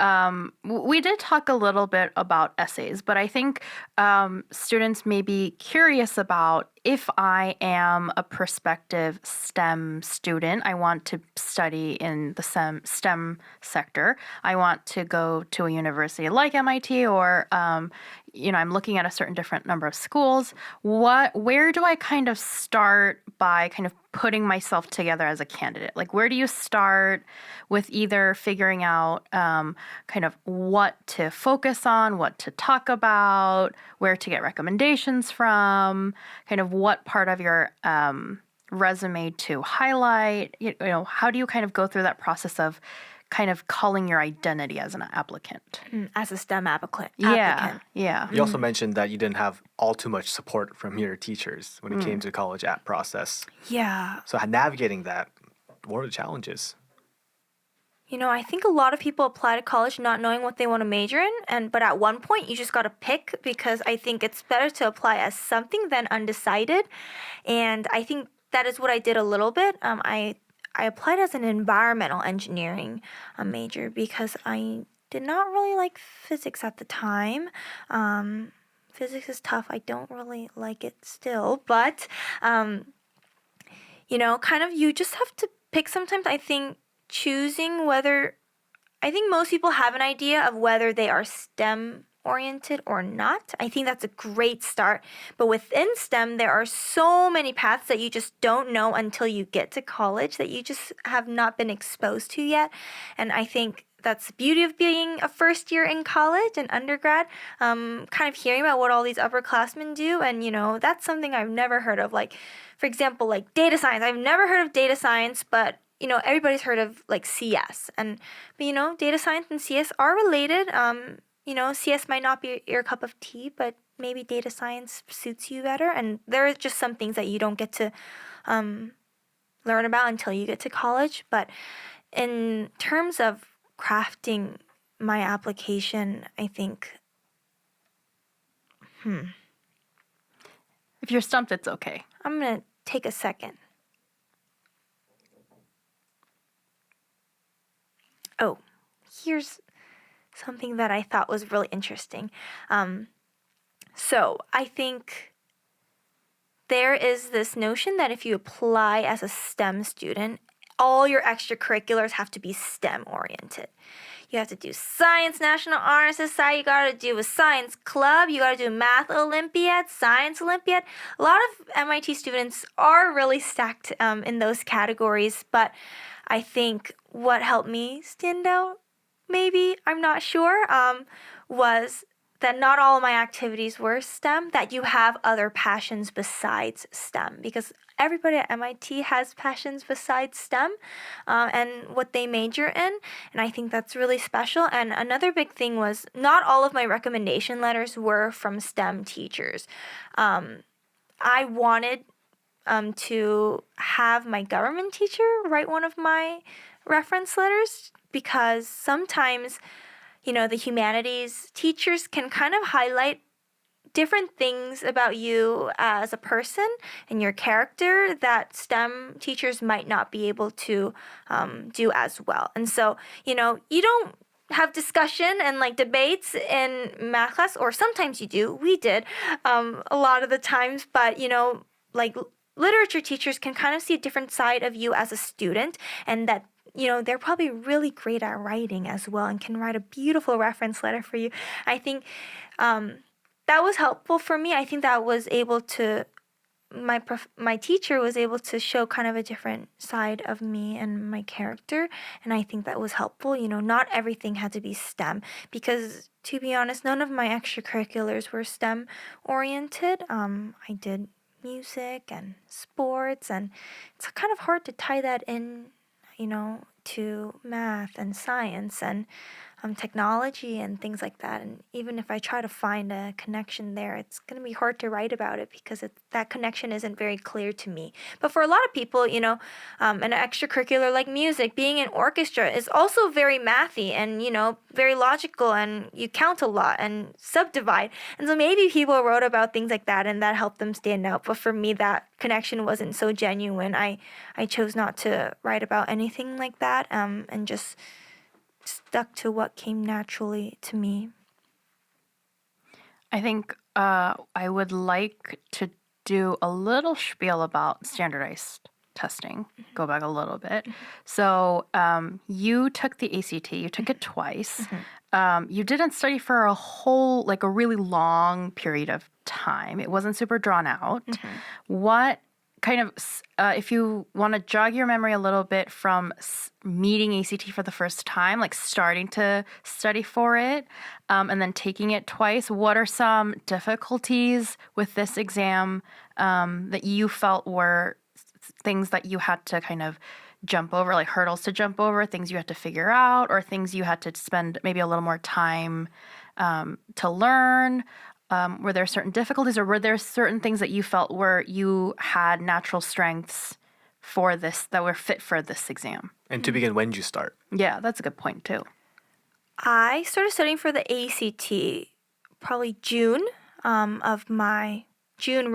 we did talk a little bit about essays, but I think students may be curious about if I am a prospective STEM student, I want to study in the STEM sector. I want to go to a university like MIT or I'm looking at a certain different number of schools. Where do I kind of start by kind of putting myself together as a candidate? Like, where do you start with either figuring out kind of what to focus on, what to talk about, where to get recommendations from, kind of what part of your resume to highlight? How do you kind of go through that process of kind of calling your identity as an applicant? As a STEM applicant. Yeah. You also mentioned that you didn't have all too much support from your teachers when it came to the college app process. Yeah. So navigating that, what are the challenges? I think a lot of people apply to college not knowing what they want to major in, but at one point you just got to pick, because I think it's better to apply as something than undecided. And I think that is what I did a little bit. I applied as an environmental engineering major because I did not really like physics at the time. Physics is tough. I don't really like it still, but kind of you just have to pick sometimes. I think most people have an idea of whether they are STEM oriented or not. I think that's a great start. But within STEM, there are so many paths that you just don't know until you get to college, that you just have not been exposed to yet. And I think that's the beauty of being a first year in college and undergrad, kind of hearing about what all these upperclassmen do. And, that's something I've never heard of. Like, for example, like data science. I've never heard of data science, but everybody's heard of like CS. But data science and CS are related. CS might not be your cup of tea, but maybe data science suits you better. And there are just some things that you don't get to learn about until you get to college. But in terms of crafting my application, I think, If you're stumped, it's okay. I'm going to take a second. Oh, here's something that I thought was really interesting. So I think there is this notion that if you apply as a STEM student, all your extracurriculars have to be STEM oriented. You have to do Science National Honor Society. You got to do a Science Club. You got to do Math Olympiad, Science Olympiad. A lot of MIT students are really stacked in those categories, but I think what helped me stand out, maybe, I'm not sure, was that not all of my activities were STEM, that you have other passions besides STEM, because everybody at MIT has passions besides STEM and what they major in, and I think that's really special. And another big thing was not all of my recommendation letters were from STEM teachers. I wanted to have my government teacher write one of my reference letters, because sometimes, the humanities teachers can kind of highlight different things about you as a person and your character that STEM teachers might not be able to do as well. And so, you don't have discussion and like debates in math class, or sometimes you do. We did a lot of the times, but like literature teachers can kind of see a different side of you as a student, and that they're probably really great at writing as well and can write a beautiful reference letter for you. I think that was helpful for me. I think that was able to, my teacher was able to show kind of a different side of me and my character, and I think that was helpful. Not everything had to be STEM, because to be honest, none of my extracurriculars were STEM oriented. I did music and sports, and it's kind of hard to tie that in to math and science and technology and things like that. And even if I try to find a connection there, it's going to be hard to write about it, because that connection isn't very clear to me. But for a lot of people, an extracurricular like music, being in orchestra, is also very mathy and, very logical, and you count a lot and subdivide. And so maybe people wrote about things like that and that helped them stand out. But for me, that connection wasn't so genuine. I chose not to write about anything like that and just stuck to what came naturally to me. I think I would like to do a little spiel about standardized testing. Go back a little bit. So you took the ACT, you took it twice. You didn't study for a really long period of time. It wasn't super drawn out. What kind of, if you want to jog your memory a little bit from meeting ACT for the first time, like starting to study for it, and then taking it twice, what are some difficulties with this exam that you felt were things that you had to kind of jump over, like hurdles to jump over, things you had to figure out, or things you had to spend maybe a little more time to learn? Were there certain difficulties, or were there certain things that you felt were you had natural strengths for this that were fit for this exam? And to begin, when did you start? Yeah, that's a good point too. I started studying for the ACT probably June June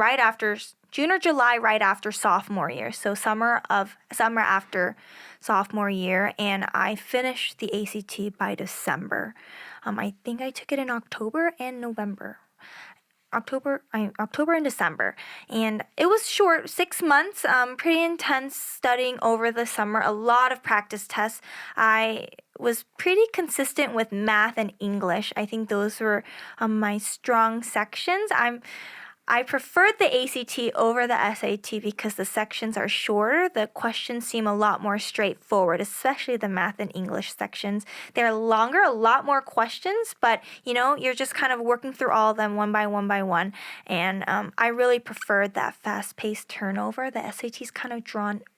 or July right after sophomore year. So summer after sophomore year, and I finished the ACT by December. I think I took it in October and November. October and December, and it was short, 6 months, pretty intense studying over the summer, a lot of practice tests. I was pretty consistent with math and English. I think those were my strong sections. I preferred the ACT over the SAT because the sections are shorter. The questions seem a lot more straightforward, especially the math and English sections. They're longer, a lot more questions, but you're just kind of working through all of them one by one. And I really preferred that fast-paced turnover. The SAT's kind of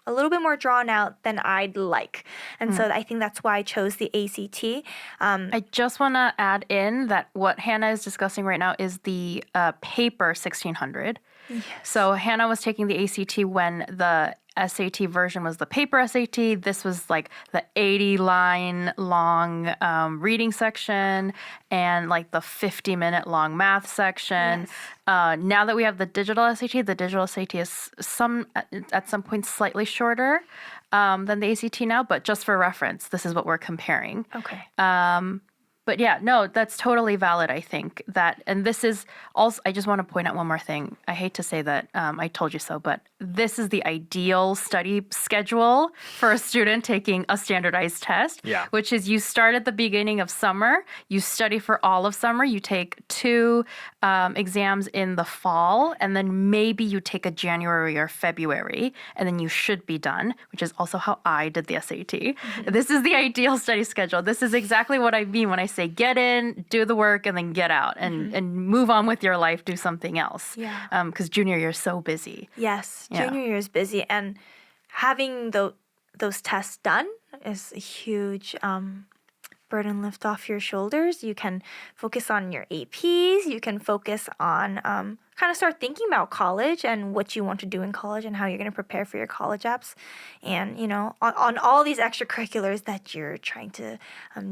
a little bit more drawn out than I'd like. And so I think that's why I chose the ACT. I just want to add in that what Hana is discussing right now is the paper 1600. Yes. So Hana was taking the ACT when the SAT version was the paper SAT. This was like the 80-line long reading section and like the 50-minute long math section. Yes. Now that we have the digital SAT is at some point slightly shorter than the ACT now, but just for reference, this is what we're comparing. Okay. But yeah, no, that's totally valid, I think. And this is also, I just want to point out one more thing. I hate to say that I told you so, but this is the ideal study schedule for a student taking a standardized test, Yeah. which is you start at the beginning of summer, you study for all of summer, you take 2 exams in the fall, and then maybe you take a January or February, and then you should be done, which is also how I did the SAT. This is the ideal study schedule. This is exactly what I mean when I say get in, do the work, and then get out and move on with your life, do something else. Yeah. Because junior year is so busy. Yes, Yeah. junior year is busy, and having those tests done is a huge burden lift off your shoulders. You can focus on your APs. You can focus on kind of start thinking about college and what you want to do in college and how you're going to prepare for your college apps, and on all these extracurriculars that you're trying to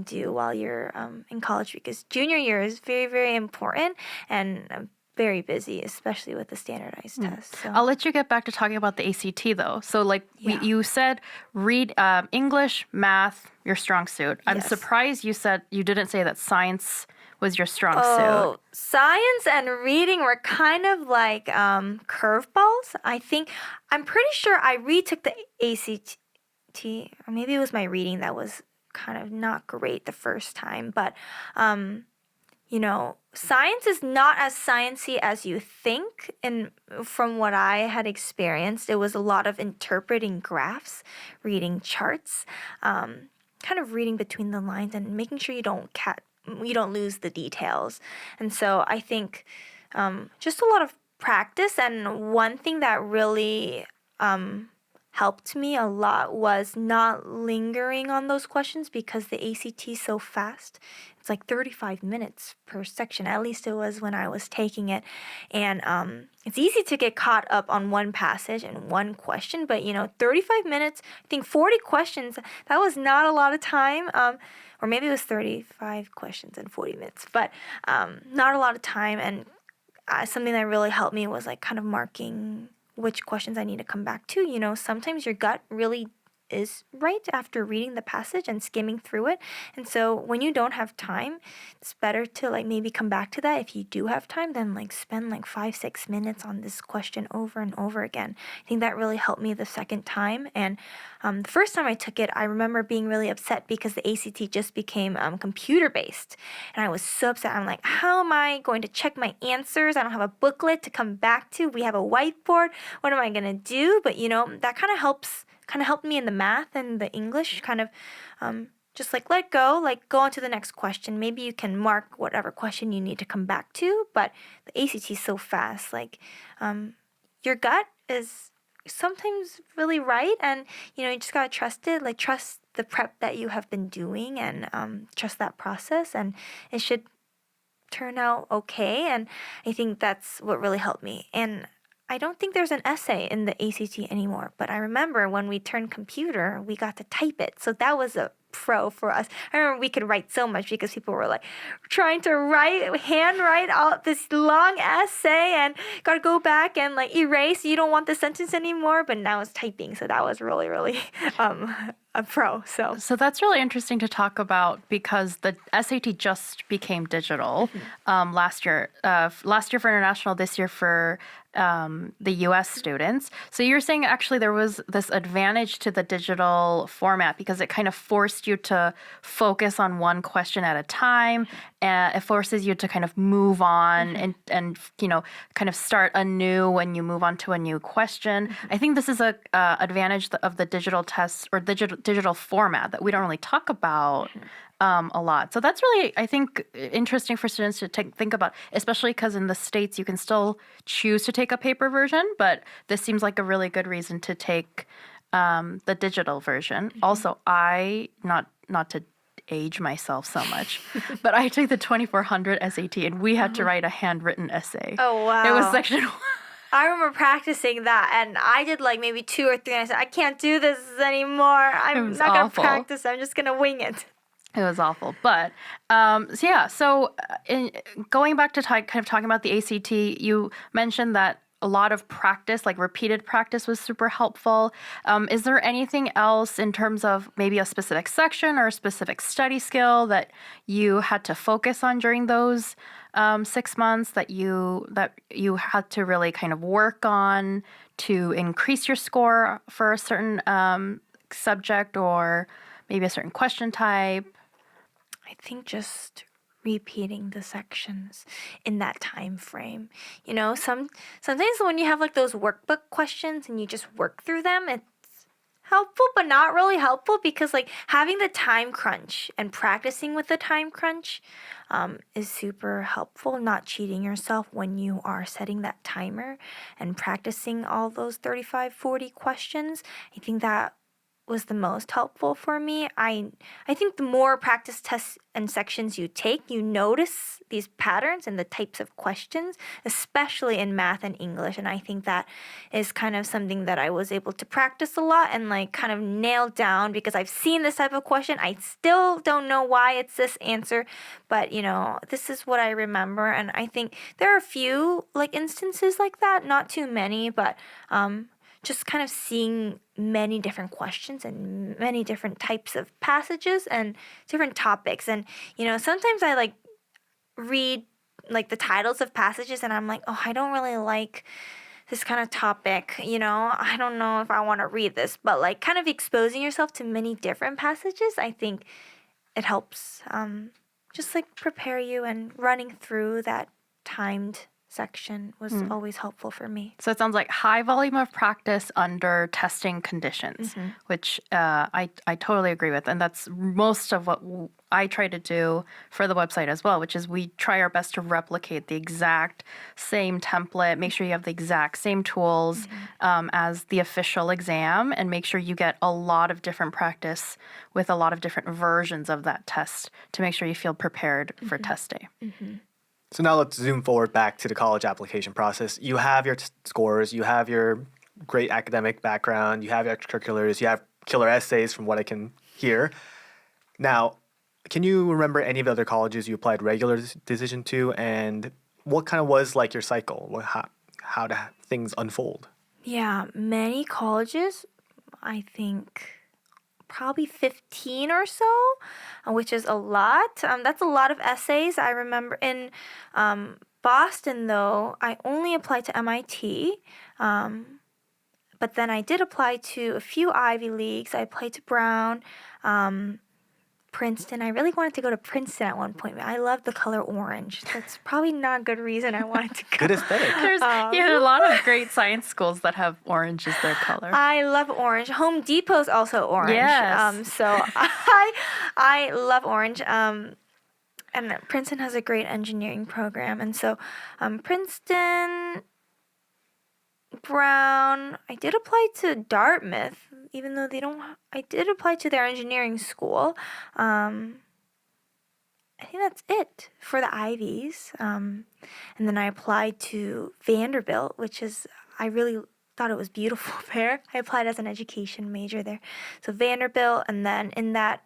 do while you're in college, because junior year is very, very important and very busy, especially with the standardized tests. So. I'll let you get back to talking about the ACT though. So Yeah. you said read English, math, your strong suit. I'm Yes. surprised you didn't say that science was your strong Oh, suit. science and reading were kind of like curveballs. I'm pretty sure I retook the ACT, or maybe it was my reading that was kind of not great the first time. But science is not as sciencey as you think. And from what I had experienced, it was a lot of interpreting graphs, reading charts, kind of reading between the lines and making sure you don't lose the details. And so I think just a lot of practice. And one thing that really helped me a lot was not lingering on those questions, because the ACT is so fast. It's like 35 minutes per section. At least it was when I was taking it. And it's easy to get caught up on one passage and one question. But, 35 minutes, I think 40 questions, that was not a lot of time. Or maybe it was 35 questions and 40 minutes. But not a lot of time. And something that really helped me was like kind of marking which questions I need to come back to. Sometimes your gut really is right after reading the passage and skimming through it. And so when you don't have time, it's better to like maybe come back to that. If you do have time, then like spend like 5-6 minutes on this question over and over again. I think that really helped me the second time. And the first time I took it, I remember being really upset because the ACT just became computer based. And I was so upset. I'm like, how am I going to check my answers? I don't have a booklet to come back to. We have a whiteboard. What am I going to do? But that kind of helped me in the math and the English, kind of just like let go, like go on to the next question. Maybe you can mark whatever question you need to come back to, but the ACT is so fast. Like your gut is sometimes really right, and you just gotta trust it. Like trust the prep that you have been doing, and trust that process, and it should turn out okay. And I think that's what really helped me. And I don't think there's an essay in the ACT anymore, but I remember when we turned computer, we got to type it. So that was a pro for us. I remember we could write so much because people were like trying to handwrite out this long essay and got to go back and like erase. You don't want the sentence anymore, but now it's typing. So that was really, really a pro. So that's really interesting to talk about, because the SAT just became digital last year. Last year for international, this year for the U.S. students. So you're saying actually there was this advantage to the digital format because it kind of forced you to focus on one question at a time. And it forces you to kind of move on and kind of start anew when you move on to a new question. I think this is a advantage of the digital tests or digital format that we don't really talk about a lot. So that's really, I think, interesting for students to think about, especially because in the States you can still choose to take a paper version, but this seems like a really good reason to take the digital version. Also, not to age myself so much, but I took the 2400 SAT and we had to write a handwritten essay. Oh, wow. It was section 1. I remember practicing that, and I did like maybe 2 or 3, and I said, I can't do this anymore. I'm not going to practice. I'm just going to wing it. It was awful. But going back to kind of talking about the ACT, you mentioned that a lot of practice, like repeated practice was super helpful. Is there anything else in terms of maybe a specific section or a specific study skill that you had to focus on during those 6 months that you had to really kind of work on to increase your score for a certain subject or maybe a certain question type? I think just repeating the sections in that time frame. You know, sometimes when you have like those workbook questions and you just work through them, it's helpful but not really helpful, because like having the time crunch and practicing with the time crunch is super helpful. Not cheating yourself when you are setting that timer and practicing all those 35-40 questions. I think that was the most helpful for me. I think the more practice tests and sections you take, you notice these patterns and the types of questions, especially in math and English. And I think that is kind of something that I was able to practice a lot and like kind of nail down, because I've seen this type of question. I still don't know why it's this answer, but you know, this is what I remember. And I think there are a few like instances like that, not too many, but just kind of seeing many different questions and many different types of passages and different topics. And, you know, sometimes I like read like the titles of passages and I'm like, oh, I don't really like this kind of topic, you know, I don't know if I want to read this, but like kind of exposing yourself to many different passages, I think it helps just like prepare you, and running through that timed section was always helpful for me. So it sounds like high volume of practice under testing conditions, which I totally agree with. And that's most of what I try to do for the website as well, which is we try our best to replicate the exact same template, make sure you have the exact same tools as the official exam, and make sure you get a lot of different practice with a lot of different versions of that test to make sure you feel prepared for test day. So now let's zoom forward back to the college application process. You have your scores, you have your great academic background, you have your extracurriculars, you have killer essays from what I can hear. Now, can you remember any of the other colleges you applied regular decision to, and what kind of was like your cycle? How do things unfold? Yeah, many colleges, I think probably 15 or so, which is a lot. That's a lot of essays. I remember in Boston, though, I only applied to MIT, but then I did apply to a few Ivy Leagues. I applied to Brown, Princeton. I really wanted to go to Princeton at one point. I love the color orange. That's probably not a good reason I wanted to go. Good aesthetic. There's a lot of great science schools that have orange as their color. I love orange. Home Depot's also orange. Yes. So I love orange. And Princeton has a great engineering program. And so Princeton, Brown, I did apply to Dartmouth, even though I did apply to their engineering school. I think that's it for the Ivies. And then I applied to Vanderbilt, I really thought it was beautiful there. I applied as an education major there. So Vanderbilt, and then in that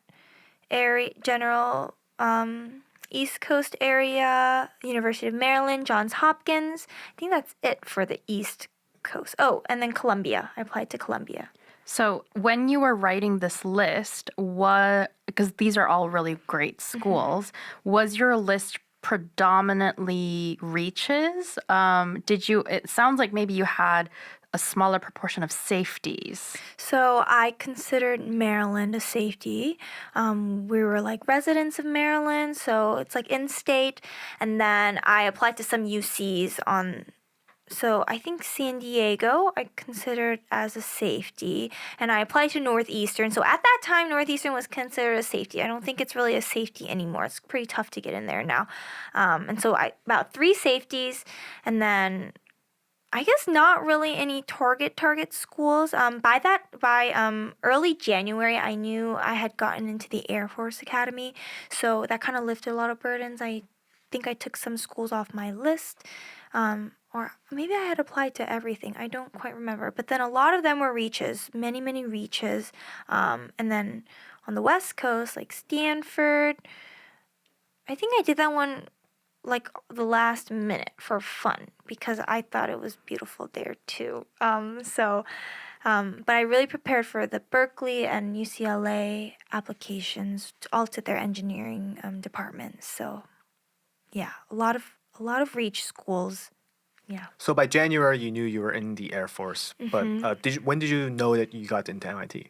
area, general East Coast area, University of Maryland, Johns Hopkins. I think that's it for the East Coast. Oh, and then Columbia. I applied to Columbia. So when you were writing this list, because these are all really great schools, was your list predominantly reaches? It sounds like maybe you had a smaller proportion of safeties. So I considered Maryland a safety. We were like residents of Maryland, so it's like in-state. And then I applied to some UCs so I think San Diego I considered as a safety, and I applied to Northeastern. So at that time, Northeastern was considered a safety. I don't think it's really a safety anymore. It's pretty tough to get in there now. And so about 3 safeties, and then I guess not really any target schools. By early January, I knew I had gotten into the Air Force Academy, so that kind of lifted a lot of burdens. I think I took some schools off my list. Or maybe I had applied to everything. I don't quite remember. But then a lot of them were reaches, many reaches. And then on the West Coast, like Stanford, I think I did that one like the last minute for fun because I thought it was beautiful there too. But I really prepared for the Berkeley and UCLA applications, all to their engineering departments. So, yeah, a lot of reach schools. Yeah. So by January, you knew you were in the Air Force. But when did you know that you got into MIT?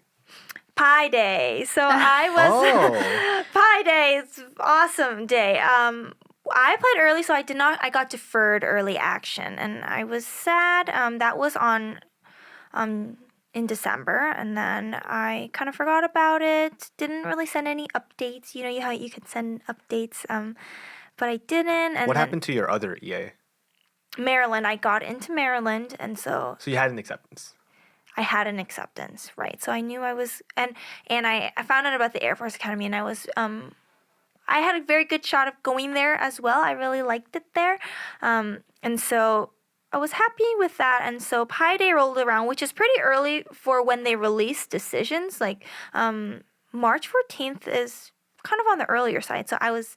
Pi Day. So I was Oh. Pi Day. It's an awesome day. I applied early, so I got deferred early action, and I was sad. That was on in December, and then I kind of forgot about it. Didn't really send any updates. You know how you can send updates, but I didn't. And What then happened to your other EA? Maryland, I got into Maryland, and so So you had an acceptance. I had an acceptance, right? So I knew I was, and I found out about the Air Force Academy, and I was I had a very good shot of going there as well. I really liked it there, and so I was happy with that. And so Pi Day rolled around, which is pretty early for when they release decisions. Like March 14th is kind of on the earlier side, so I was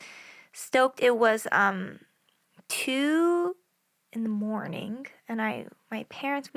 stoked. It was 2 in the morning, and my parents,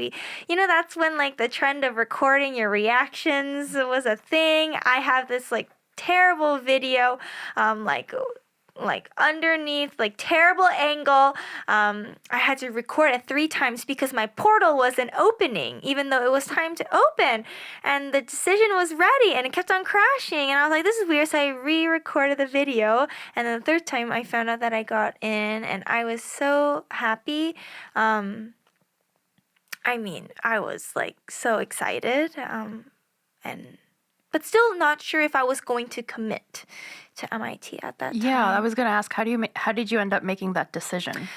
that's when like the trend of recording your reactions was a thing. I have this like terrible video, like underneath, like terrible angle. I had to record it 3 times because my portal wasn't opening, even though it was time to open, and the decision was ready, and it kept on crashing, and I was like, this is weird. So I re-recorded the video, and then the 3rd time I found out that I got in, and I was so happy. I was like so excited, but still not sure if I was going to commit to MIT at that time. Yeah, I was going to ask, how did you end up making that decision?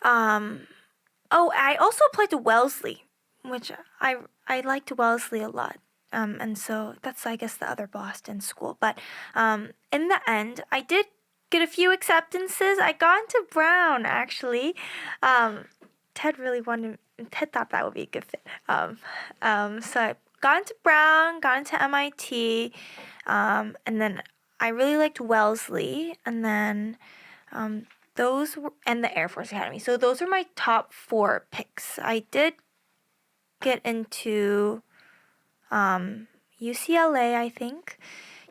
I also applied to Wellesley, which I liked Wellesley a lot. And so that's, I guess, the other Boston school. But in the end, I did get a few acceptances. I got into Brown, actually. Ted thought that would be a good fit. So I got into Brown, got into MIT, and then I really liked Wellesley, and then and the Air Force Academy. So those were my top 4 picks. I did get into UCLA, I think.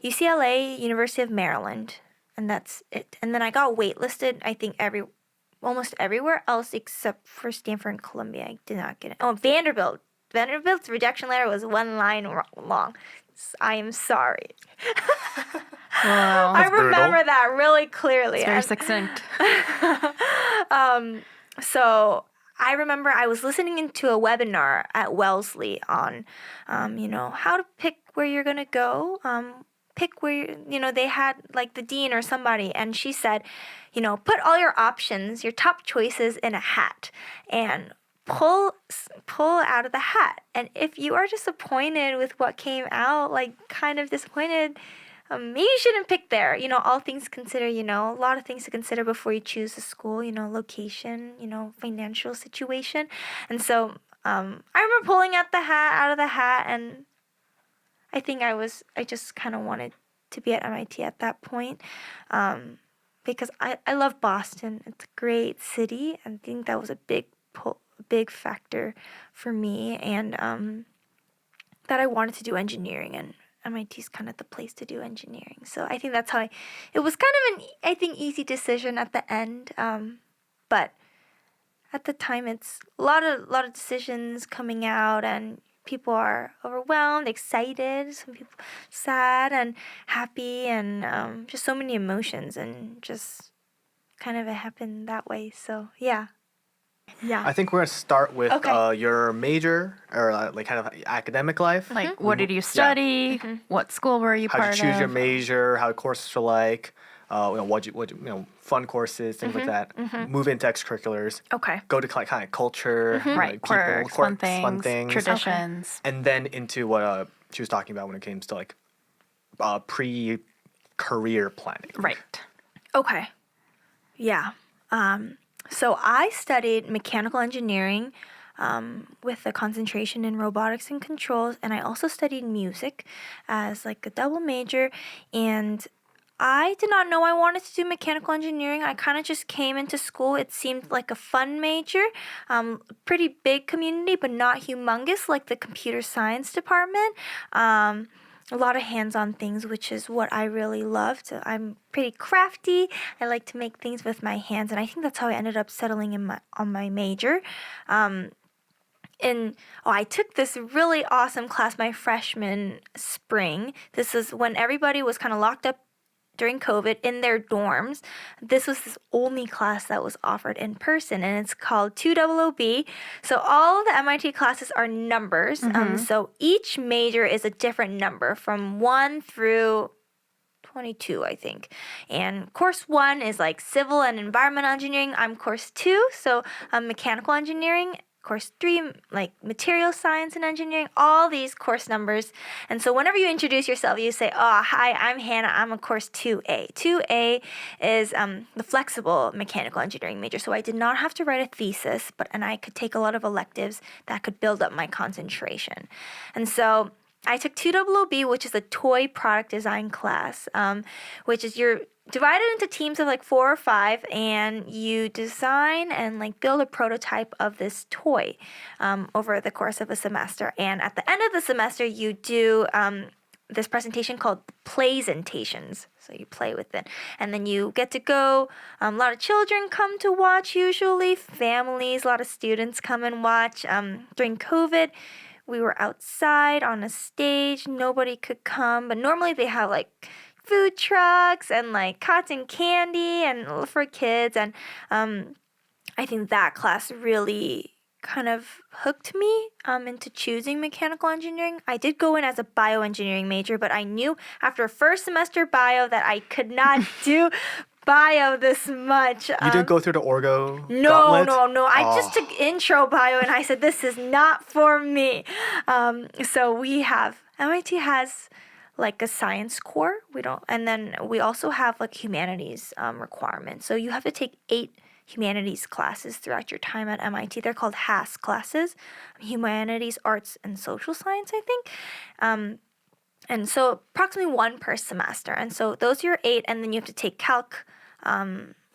UCLA, University of Maryland, and that's it. And then I got waitlisted, I think, almost everywhere else except for Stanford and Columbia. I did not get it. Oh, Vanderbilt. Vanderbilt's rejection letter was 1 line long. I am sorry. Wow. I remember that really clearly. It's very succinct. So I remember I was listening into a webinar at Wellesley on, how to pick where you're going to go. Pick where, they had like the dean or somebody, and she said, put all your options, your top choices in a hat, and pull out of the hat. And if you are disappointed with what came out, like kind of disappointed, maybe you shouldn't pick there. All things considered, a lot of things to consider before you choose a school, location, financial situation. And so I remember pulling out of the hat, and I think I just kind of wanted to be at MIT at that point, because I love Boston. It's a great city, and I think that was a big factor for me, and that I wanted to do engineering, and MIT's kind of the place to do engineering. So I think that's how it was kind of an easy decision at the end, but at the time it's a lot of decisions coming out, and people are overwhelmed, excited, some people sad and happy, and just so many emotions, and just kind of it happened that way. So yeah. I think we're going to start with Okay. your major, or like kind of academic life. Like, what did you study? What school were you How part did you choose your of? major? How courses were like? Fun courses, things like that. Move into extracurriculars. Okay. Go to kind of culture, Right, people, quirks, fun things, traditions. and then into what she was talking about when it came to like pre-career planning. Right. Okay. Yeah. So I studied mechanical engineering with a concentration in robotics and controls, and I also studied music as like a double major, and I did not know I wanted to do mechanical engineering. I kind of just came into school. It seemed like a fun major, pretty big community, but not humongous like the computer science department. A lot of hands-on things, which is what I really loved. I'm pretty crafty. I like to make things with my hands, and I think that's how I ended up settling on my major. I took this really awesome class my freshman spring. This is when everybody was kind of locked up during COVID in their dorms. This was the only class that was offered in person, and it's called 200B. So all of the MIT classes are numbers. So each major is a different number from 1 through 22, I think. And course 1 is like civil and environmental engineering. I'm course 2, so mechanical engineering. Course 3, like material science and engineering, all these course numbers. And so whenever you introduce yourself, you say, oh, hi, I'm Hannah. I'm a course 2A. 2A is the flexible mechanical engineering major. So I did not have to write a thesis, and I could take a lot of electives that could build up my concentration. And so I took 200B, which is a toy product design class, which is you're divided into teams of like 4 or 5, and you design and like build a prototype of this toy over the course of a semester. And at the end of the semester, you do this presentation called Playsentations. So you play with it, and then you get to go. A lot of children come to watch, usually families. A lot of students come and watch. During COVID, we were outside on a stage. Nobody could come, but normally they have like food trucks and like cotton candy and for kids. And I think that class really kind of hooked me into choosing mechanical engineering. I did go in as a bioengineering major, but I knew after first semester bio that I could not do bio this much. You didn't go through the Orgo No. gauntlet? I just took intro bio, and I said, this is not for me. So MIT has like a science core. And then we also have like humanities requirements. So you have to take 8 humanities classes throughout your time at MIT. They're called HAS classes, humanities, arts, and social science, I think. And so approximately 1 per semester. And so those are your 8, and then you have to take calc,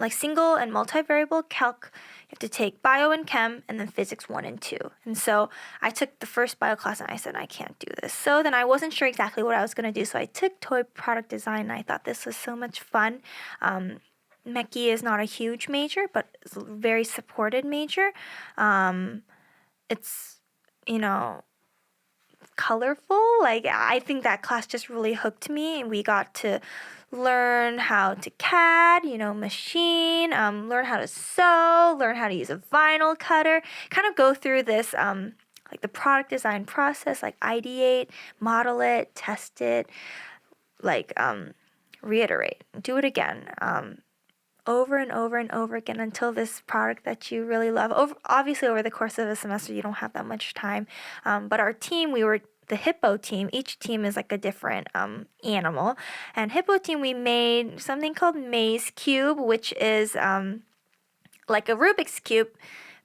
like single and multivariable calc. You have to take bio and chem, and then physics 1 and 2. And so I took the first bio class, and I said, I can't do this. So then I wasn't sure exactly what I was going to do. So I took toy product design, and I thought this was so much fun. Mechie is not a huge major, but it's a very supported major. It's, colorful. Like, I think that class just really hooked me, and we got to learn how to CAD, machine, learn how to sew, learn how to use a vinyl cutter, kind of go through this like the product design process, like ideate, model it, test it, like reiterate, do it again, over and over and over again until this product that you really love. Obviously, over the course of a semester, you don't have that much time. But our team, we were the hippo team. Each team is like a different animal. And hippo team, we made something called Maze Cube, which is like a Rubik's Cube,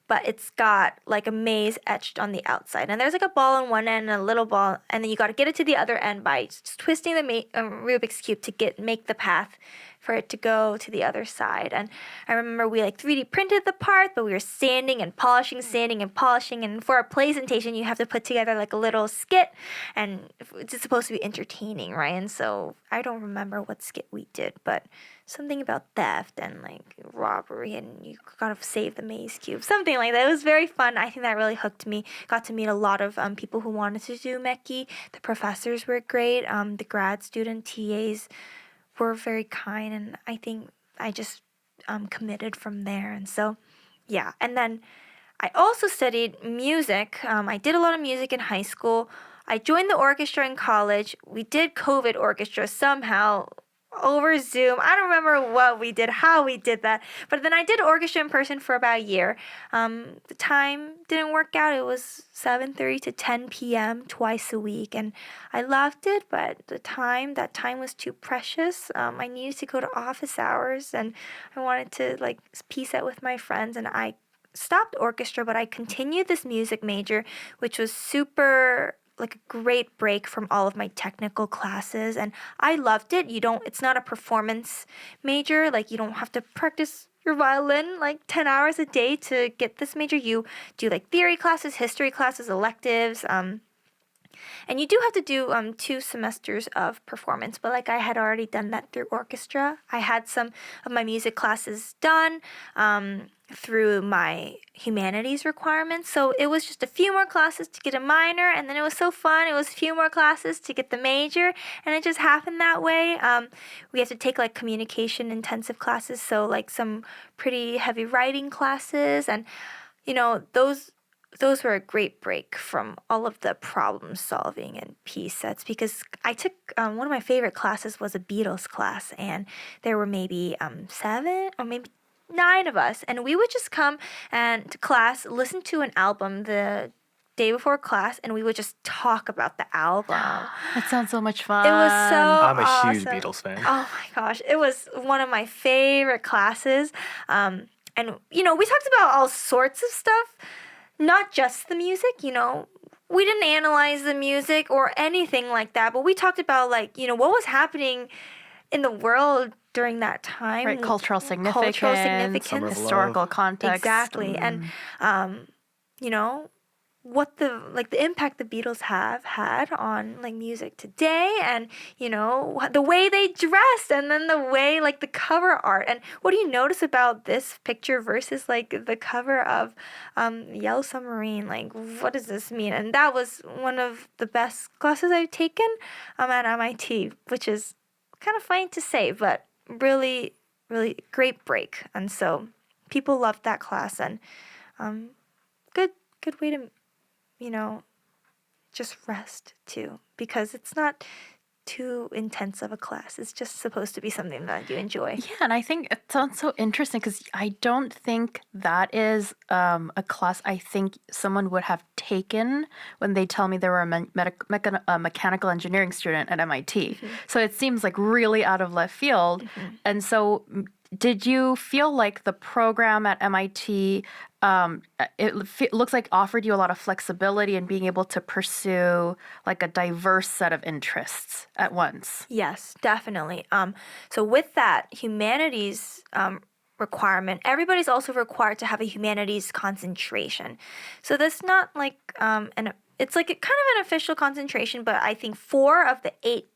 but it's got like a maze etched on the outside. And there's like a ball on one end and a little ball, and then you got to get it to the other end by just twisting the Rubik's Cube to make the path for it to go to the other side. And I remember we like 3D printed the part, but we were sanding and polishing. And for our presentation, you have to put together like a little skit, and it's supposed to be entertaining, right? And so I don't remember what skit we did, but something about theft and like robbery, and you gotta save the maze cube, something like that. It was very fun. I think that really hooked me. Got to meet a lot of people who wanted to do Mechie. The professors were great. The grad student TAs were very kind, and I think I just committed from there. And so, yeah. And then I also studied music. I did a lot of music in high school. I joined the orchestra in college. We did COVID orchestra somehow over Zoom. I don't remember what we did, how we did that. But then I did orchestra in person for about a year. The time didn't work out. It was 7:30 to 10 p.m. twice a week. And I loved it, but that time was too precious. I needed to go to office hours, and I wanted to like piece out with my friends, and I stopped orchestra, but I continued this music major, which was super like a great break from all of my technical classes, and I loved it. It's not a performance major. Like, you don't have to practice your violin like 10 hours a day to get this major. You do like theory classes, history classes, electives, and you do have to do 2 semesters of performance, but like I had already done that through orchestra. I had some of my music classes done through my humanities requirements. So it was just a few more classes to get a minor, and then it was so fun. It was a few more classes to get the major, and it just happened that way. We have to take like communication intensive classes, so like some pretty heavy writing classes, and those were a great break from all of the problem solving and piece sets, because I took one of my favorite classes was a Beatles class, and there were maybe 7 or maybe 9 of us, and we would just come and to class, listen to an album the day before class, and we would just talk about the album. That sounds so much fun. It was so I'm a awesome. huge Beatles fan. Oh my gosh, it was one of my favorite classes. And we talked about all sorts of stuff. Not just the music, we didn't analyze the music or anything like that, but we talked about like, what was happening in the world during that time. Right, cultural significance, Summer of historical Love. context. Exactly. And, what the impact the Beatles have had on like music today, and the way they dressed, and then the way like the cover art. And what do you notice about this picture versus like the cover of Yellow Submarine? Like, what does this mean? And that was one of the best classes I've taken at MIT, which is kind of funny to say, but really, really great break. And so people loved that class, and good way to just rest too, because it's not too intense of a class. It's just supposed to be something that you enjoy. Yeah, and I think it sounds so interesting because I don't think that is a class I think someone would have taken when they tell me they were a mechanical engineering student at MIT. Mm-hmm. So it seems like really out of left field. Mm-hmm. And so did you feel like the program at MIT, it looks like offered you a lot of flexibility in being able to pursue like a diverse set of interests at once? Yes, definitely. So with that humanities requirement, everybody's also required to have a humanities concentration. So that's not like it's like kind of an official concentration, but I think 4 of the 8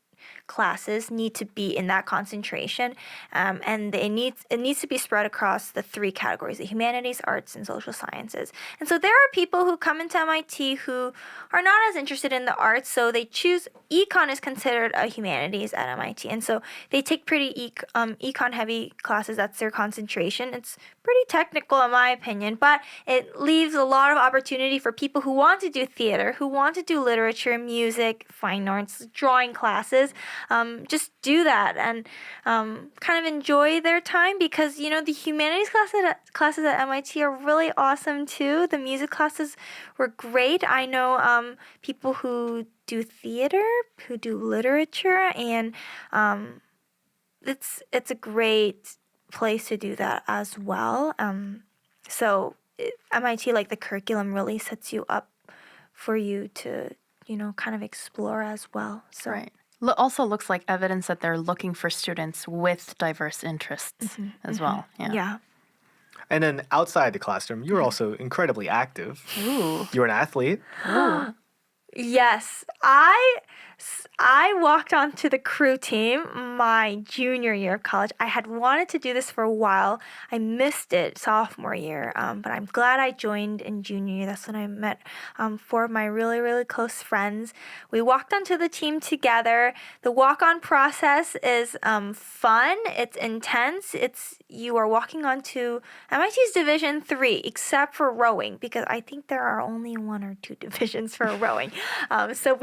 classes need to be in that concentration, and it needs to be spread across the 3 categories: the humanities, arts, and social sciences. And so there are people who come into MIT who are not as interested in the arts, so they choose econ is considered a humanities at MIT, and so they take pretty econ heavy classes. That's their concentration. It's pretty technical in my opinion, but it leaves a lot of opportunity for people who want to do theater, who want to do literature, music, fine arts, drawing classes. Just do that and kind of enjoy their time, because the humanities classes at MIT are really awesome too. The music classes were great. I know people who do theater, who do literature, and it's a great place to do that as well. So MIT, like the curriculum really sets you up for you to kind of explore as well. So. Right. Also looks like evidence that they're looking for students with diverse interests as well. Yeah. And then outside the classroom, you were also incredibly active. Ooh. You were an athlete. Ooh. Yes, I walked onto the crew team my junior year of college. I had wanted to do this for a while. I missed it sophomore year, but I'm glad I joined in junior year. That's when I met 4 of my really, really close friends. We walked onto the team together. The walk-on process is fun. It's intense. You are walking onto MIT's Division 3, except for rowing, because I think there are only 1 or 2 divisions for rowing. So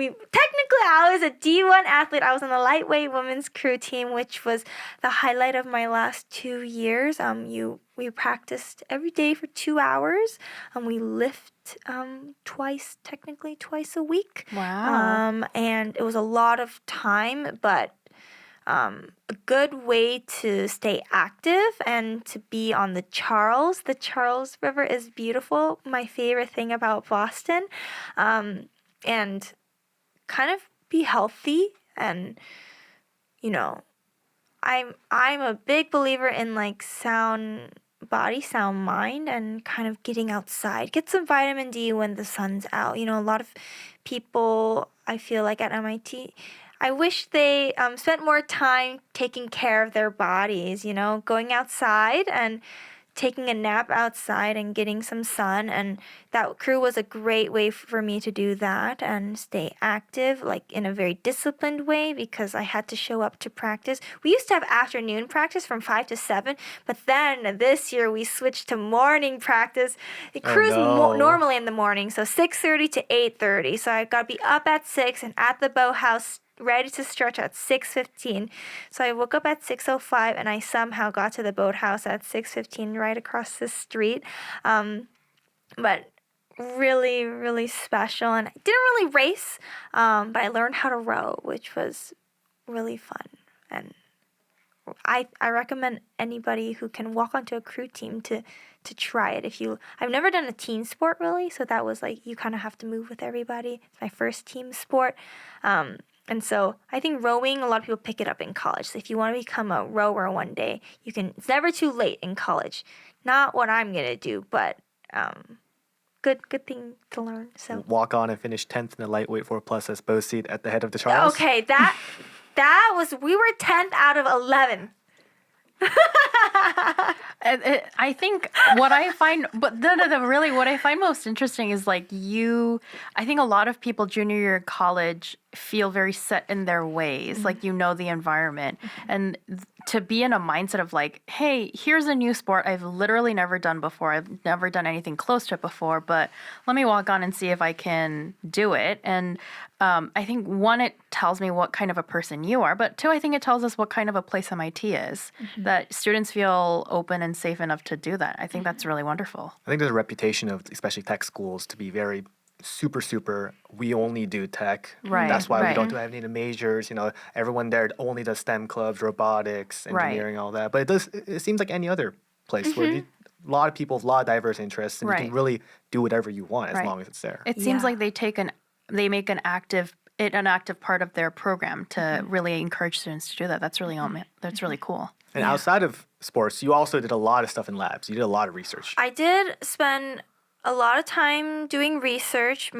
I was a D1 athlete. I was on the lightweight women's crew team, which was the highlight of my last 2 years. We practiced every day for 2 hours. We lift twice a week. Wow. And it was a lot of time, but a good way to stay active and to be on the Charles. The Charles River is beautiful. My favorite thing about Boston. And kind of be healthy and, you know, I'm a big believer in like sound body, sound mind, and kind of getting outside. Get some vitamin D when the sun's out. You know, a lot of people, I feel like at MIT, I wish they spent more time taking care of their bodies, you know, going outside and taking a nap outside and getting some sun. And that crew was a great way for me to do that and stay active, like in a very disciplined way, because I had to show up to practice. We used to have afternoon practice from 5 to 7, but then this year we switched to morning practice. The crew's normally in the morning, so 6:30 to 8:30. So I got to be up at 6 and at the boathouse ready to stretch at 6:15. So I woke up at 6:05 and I somehow got to the boathouse at 6:15 right across the street. But really, really special. And I didn't really race, but I learned how to row, which was really fun. And I recommend anybody who can walk onto a crew team to try it. I've never done a team sport really, so that was like you kind of have to move with everybody. It's my first team sport. And so I think rowing, a lot of people pick it up in college. So if you want to become a rower one day, you can. It's never too late in college. Not what I'm gonna do, but good thing to learn. So Walk on and finish 10th in the lightweight 4+ as bow seat at the head of the Charles. okay, that was we were 10th out of 11. I think what I find, but really what I find most interesting is like I think a lot of people junior year of college feel very set in their ways, like the environment, and to be in a mindset of like, hey, here's a new sport I've literally never done before. I've never done anything close to it before, but let me walk on and see if I can do it. And I think one, it tells me what kind of a person you are, but two, I think it tells us what kind of a place MIT is, that students feel open and safe enough to do that. I think that's really wonderful. I think there's a reputation of especially tech schools to be very super, we only do tech. Right. That's why we right. don't do any of the majors. Everyone there only does STEM clubs, robotics, engineering, all that. But it seems like any other place where a lot of people, a lot of diverse interests, and you can really do whatever you want as long as it's there. It seems like they make an active part of their program to really encourage students to do that. That's really really cool. And outside of sports, you also did a lot of stuff in labs. You did a lot of research. I did spend a lot of time doing research.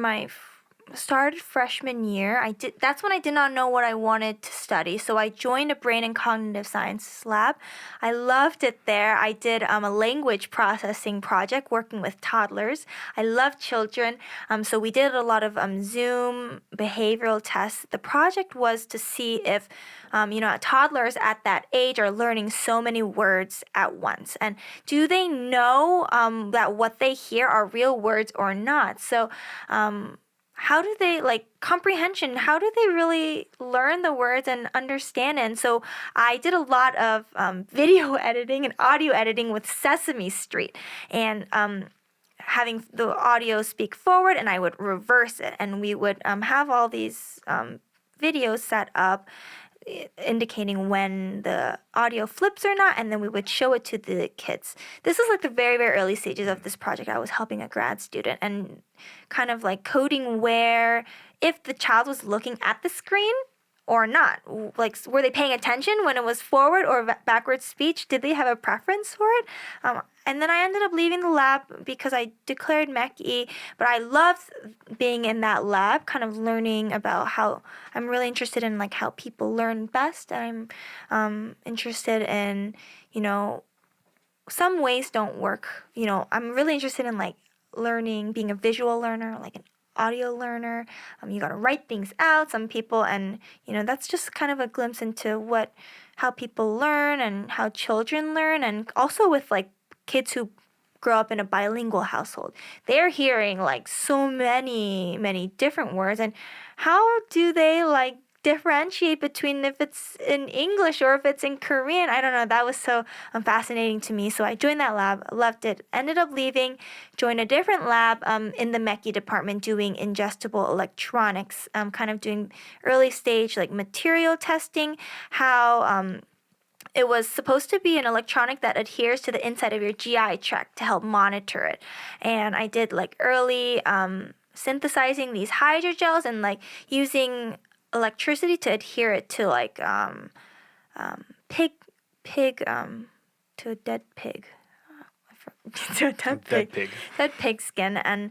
Started freshman year. That's when I did not know what I wanted to study. So I joined a brain and cognitive sciences lab. I loved it there. I did a language processing project working with toddlers. I love children. So we did a lot of Zoom behavioral tests. The project was to see if toddlers at that age are learning so many words at once. And do they know that what they hear are real words or not? So how do they, comprehension, how do they really learn the words and understand it? And so I did a lot of video editing and audio editing with Sesame Street, and having the audio speak forward, and I would reverse it. And we would have all these videos set up indicating when the audio flips or not, and then we would show it to the kids. This is like the very, very early stages of this project. I was helping a grad student and kind of like coding where, if the child was looking at the screen or not. Like, were they paying attention when it was forward or backward speech? Did they have a preference for it? And then I ended up leaving the lab because I declared MECE, but I loved being in that lab, kind of learning about how I'm really interested in like how people learn best. And I'm interested in, some ways don't work. I'm really interested in like learning, being a visual learner, like an audio learner. You got to write things out, some people, and that's just kind of a glimpse into how people learn and how children learn, and also with like kids who grow up in a bilingual household. They're hearing like so many different words, and how do they like differentiate between if it's in English or if it's in Korean? I don't know. That was so fascinating to me. So I joined that lab, loved it, ended up leaving, joined a different lab in the MECE department doing ingestible electronics, kind of doing early stage like material testing, how it was supposed to be an electronic that adheres to the inside of your GI tract to help monitor it. And I did like early synthesizing these hydrogels and like using electricity to adhere it to like pig to a dead pig. To a dead pig skin, and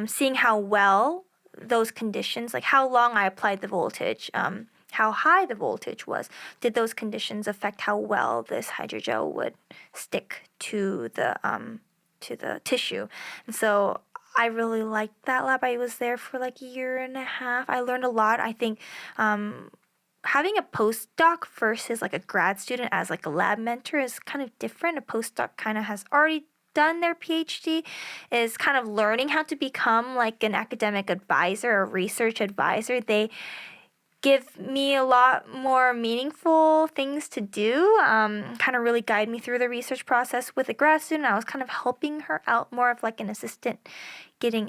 seeing how well those conditions, like how long I applied the voltage, how high the voltage was, did those conditions affect how well this hydrogel would stick to the tissue. And so I really liked that lab. I was there for like a year and a half. I learned a lot. I think having a postdoc versus like a grad student as like a lab mentor is kind of different. A postdoc kind of has already done their PhD, is kind of learning how to become like an academic advisor or research advisor. They give me a lot more meaningful things to do, kind of really guide me through the research process. With a grad student, I was kind of helping her out, more of like an assistant,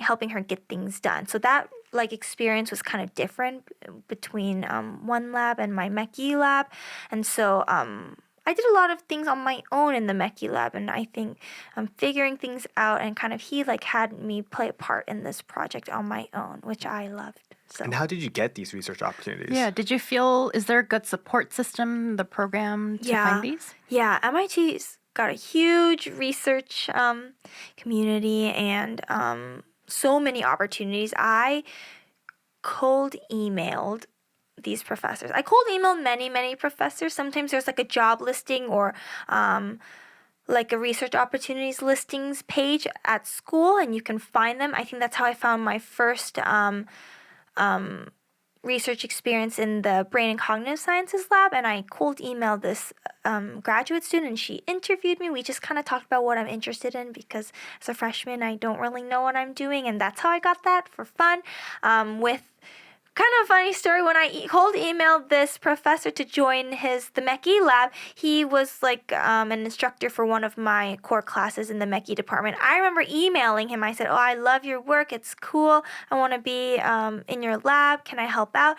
helping her get things done. So that like experience was kind of different between one lab and my Meki lab. And so I did a lot of things on my own in the Meki lab, and I think figuring things out, and kind of he like had me play a part in this project on my own, which I loved. So. And how did you get these research opportunities? Yeah, did you feel, is there a good support system, the program, to find these? Yeah, MIT's got a huge research community and so many opportunities. I cold emailed these professors. I cold emailed many professors. Sometimes there's like a job listing or like a research opportunities listings page at school, and you can find them. I think that's how I found my first research experience in the brain and cognitive sciences lab, and I cold emailed this graduate student, and she interviewed me. We just kind of talked about what I'm interested in, because as a freshman I don't really know what I'm doing, and that's how I got that for fun. With kind of a funny story, when I cold emailed this professor to join the Meki lab, he was like an instructor for one of my core classes in the Meki department. I remember emailing him. I said, "Oh, I love your work. It's cool. I want to be in your lab. Can I help out?"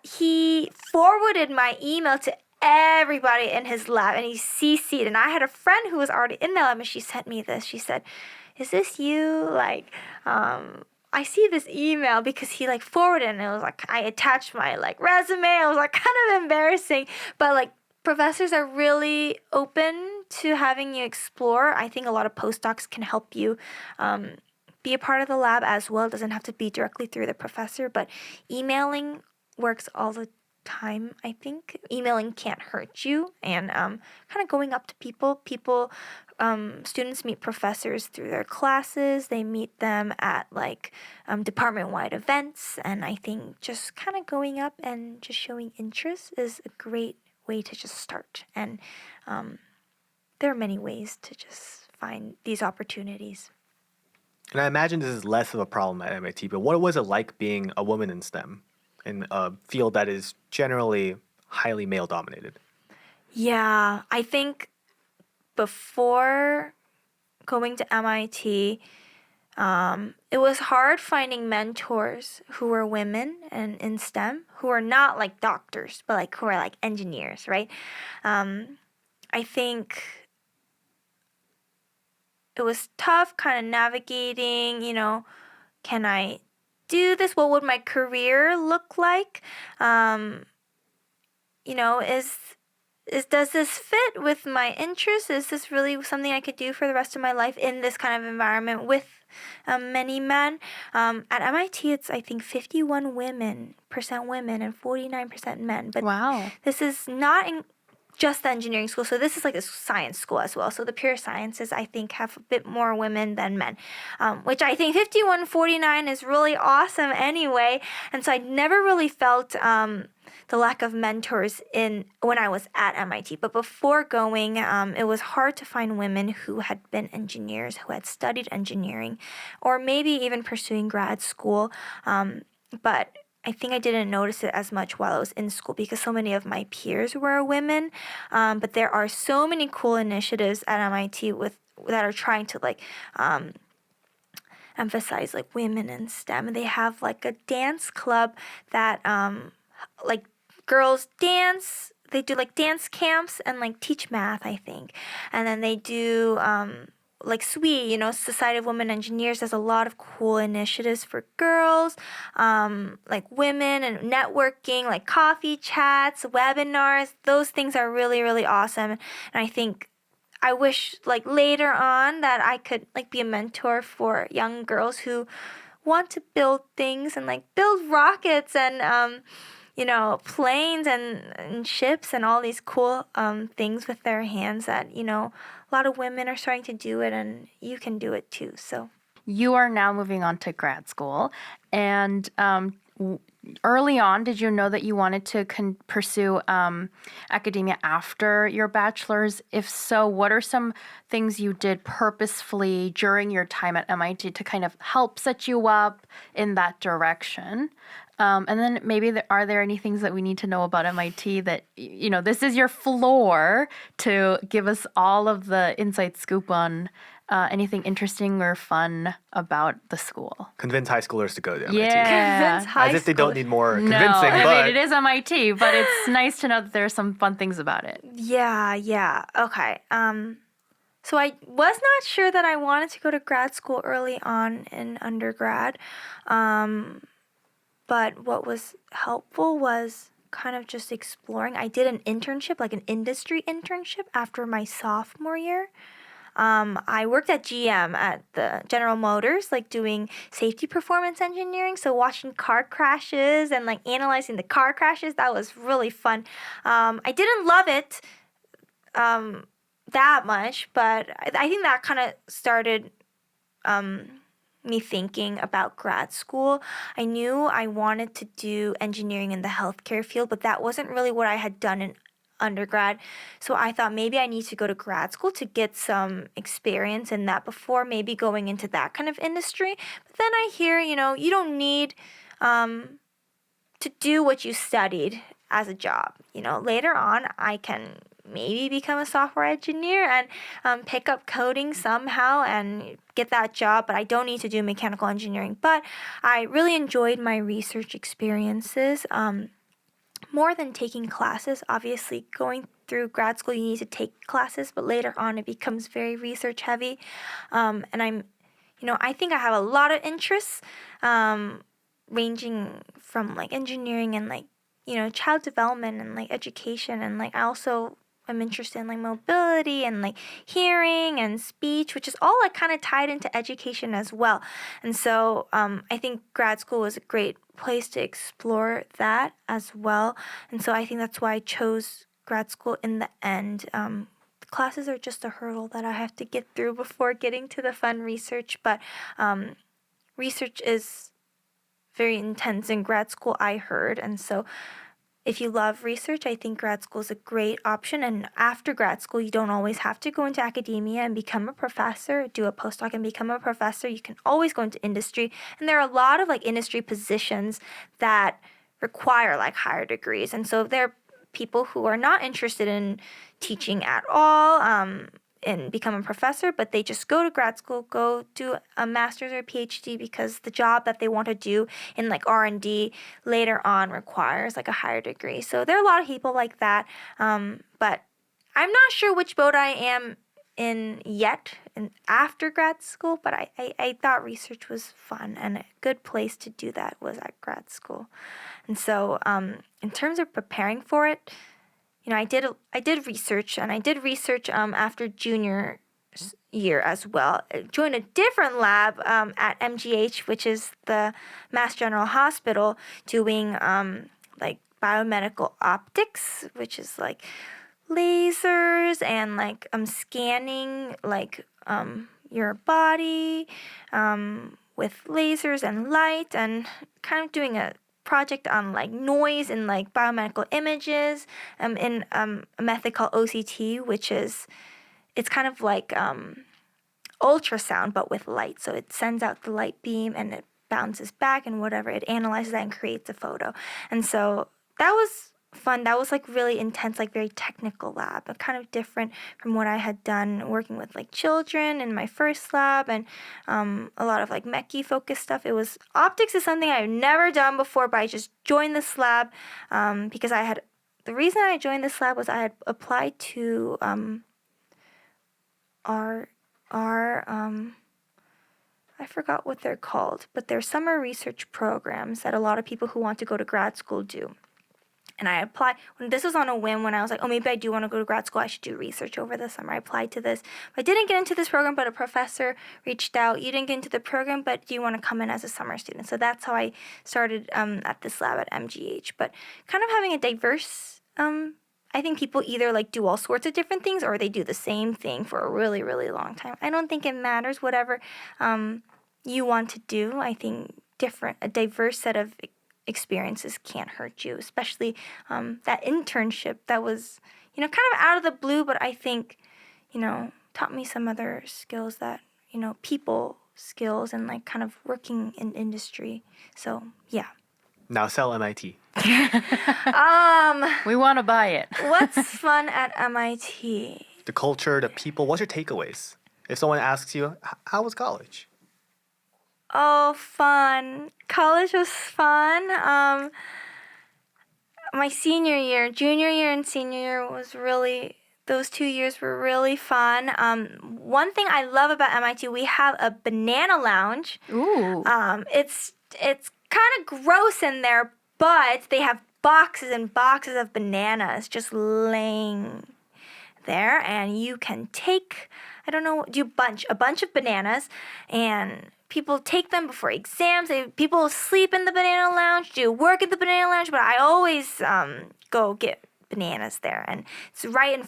He forwarded my email to everybody in his lab, and he CC'd. And I had a friend who was already in the lab, and she sent me this. She said, "Is this you?" Like, I see this email, because he like forwarded, and it was like I attached my like resume. It was like kind of embarrassing, but like professors are really open to having you explore. I think a lot of postdocs can help you be a part of the lab as well. It doesn't have to be directly through the professor, but emailing works all the time. I think emailing can't hurt you, and kind of going up to people. Students meet professors through their classes. They meet them at like department-wide events, and I think just kind of going up and just showing interest is a great way to just start. And there are many ways to just find these opportunities. And I imagine this is less of a problem at MIT, but what was it like being a woman in STEM, in a field that is generally highly male-dominated? Yeah, I think before going to MIT, it was hard finding mentors who were women and in STEM, who are not like doctors, but like who are like engineers, right? I think it was tough kind of navigating, can I do this? What would my career look like? Does this fit with my interests? Is this really something I could do for the rest of my life in this kind of environment with many men? At MIT, it's I think 51% women and 49% men. But wow, this is not just the engineering school. So this is like a science school as well. So the pure sciences, I think, have a bit more women than men, which I think 51-49 is really awesome anyway. And so I never really felt the lack of mentors when I was at MIT. But before going, it was hard to find women who had been engineers, who had studied engineering, or maybe even pursuing grad school. But I think I didn't notice it as much while I was in school, because so many of my peers were women. But there are so many cool initiatives at MIT that are trying to like emphasize like women in STEM. They have like a dance club that like girls dance. They do like dance camps and like teach math, I think. And then they do like SWE, Society of Women Engineers, does a lot of cool initiatives for girls, like women and networking, like coffee chats, webinars. Those things are really, really awesome. And I think I wish like later on that I could like be a mentor for young girls who want to build things and like build rockets and planes and ships and all these cool things with their hands that, a lot of women are starting to do it and you can do it too. So You are now moving on to grad school. And early on, did you know that you wanted to pursue academia after your bachelor's? If so, what are some things you did purposefully during your time at MIT to kind of help set you up in that direction? And then maybe are there any things that we need to know about MIT that, this is your floor to give us all of the inside scoop on anything interesting or fun about the school? Convince high schoolers to go to MIT. Yeah. convince high As if they don't school- need more No, convincing, I but mean, it is MIT, but it's nice to know that there are some fun things about it. Yeah. Okay. So I was not sure that I wanted to go to grad school early on in undergrad. But what was helpful was kind of just exploring. I did an internship, like an industry internship after my sophomore year. I worked at GM at the General Motors, like doing safety performance engineering. So watching car crashes and like analyzing the car crashes, that was really fun. I didn't love it that much, but I think that kind of started me thinking about grad school. I knew I wanted to do engineering in the healthcare field, but that wasn't really what I had done in undergrad. So I thought maybe I need to go to grad school to get some experience in that before maybe going into that kind of industry. But then I hear, you don't need to do what you studied as a job. Later on I can maybe become a software engineer and pick up coding somehow and get that job, but I don't need to do mechanical engineering. But I really enjoyed my research experiences more than taking classes. Obviously, going through grad school, you need to take classes, but later on it becomes very research heavy. And I think I have a lot of interests ranging from like engineering and like, child development and like education. And like I also am interested in like mobility and like hearing and speech, which is all like kind of tied into education as well. And so I think grad school was a great place to explore that as well. And so I think that's why I chose grad school in the end. The classes are just a hurdle that I have to get through before getting to the fun research. But research is very intense in grad school, I heard. And so if you love research, I think grad school is a great option. And after grad school, you don't always have to go into academia and become a professor, do a postdoc and become a professor. You can always go into industry. And there are a lot of like industry positions that require like higher degrees. And so there are people who are not interested in teaching at all, and become a professor, but they just go to grad school, go do a master's or a PhD because the job that they want to do in like R&D later on requires like a higher degree. So there are a lot of people like that, but I'm not sure which boat I am in yet after grad school, but I thought research was fun and a good place to do that was at grad school. And so in terms of preparing for it, I did research, and I did research after junior year as well. I joined a different lab at MGH, which is the Mass General Hospital, doing like biomedical optics, which is like lasers and like scanning like your body with lasers and light, and kind of doing a project on like noise and like biomedical images in a method called OCT, which is it's kind of like ultrasound but with light. So it sends out the light beam and it bounces back and whatever, it analyzes that and creates a photo. And so that was fun. That was like really intense, like very technical lab, but kind of different from what I had done working with like children in my first lab and a lot of like mechy focused stuff. It was optics is something I've never done before, but I just joined this lab because the reason I joined this lab was I had applied to are, I forgot what they're called, but they're summer research programs that a lot of people who want to go to grad school do. And I applied, this was on a whim when I was like, oh, maybe I do want to go to grad school. I should do research over the summer. I applied to this. I didn't get into this program, but a professor reached out. You didn't get into the program, but do you want to come in as a summer student? So that's how I started at this lab at MGH. But kind of having a diverse, I think people either like do all sorts of different things or they do the same thing for a really, really long time. I don't think it matters. Whatever you want to do, I think a diverse set of experiences can't hurt you, especially that internship that was, kind of out of the blue, but I think, taught me some other skills that, people skills and like kind of working in industry. So, yeah. Now sell MIT. We want to buy it. What's fun at MIT? The culture, the people. What's your takeaways? If someone asks you, how was college? Oh, fun. College was fun. My senior year, junior year and senior year those 2 years were really fun. One thing I love about MIT, we have a banana lounge. Ooh. It's kind of gross in there, but they have boxes and boxes of bananas just laying there, and you can take, a bunch of bananas, and people take them before exams. People sleep in the banana lounge, do work at the banana lounge, but I always go get bananas there, and it's right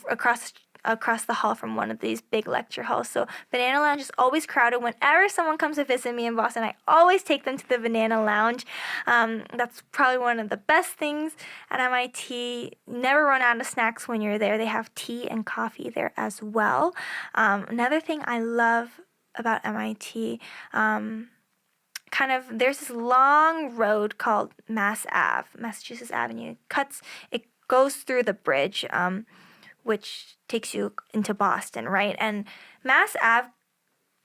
across the hall from one of these big lecture halls. So banana lounge is always crowded. Whenever someone comes to visit me in Boston, I always take them to the banana lounge. That's probably one of the best things at MIT. Never run out of snacks when you're there. They have tea and coffee there as well. Another thing I love about MIT, there's this long road called Massachusetts Avenue. It goes through the bridge, which takes you into Boston, right? And Mass Ave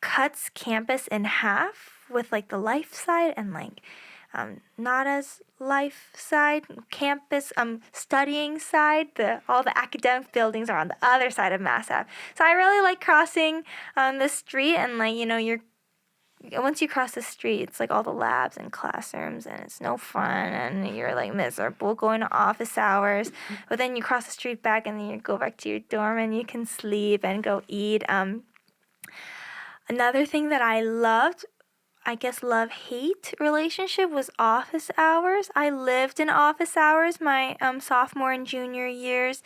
cuts campus in half with like the life side and like not as life side, campus studying side. All the academic buildings are on the other side of Mass Ave. So I really like crossing the street, and like once you cross the street, it's like all the labs and classrooms, and it's no fun, and you're like miserable going to office hours. But then you cross the street back, and then you go back to your dorm, and you can sleep and go eat. Another thing that I loved, I guess love-hate relationship, was office hours. I lived in office hours my sophomore and junior years,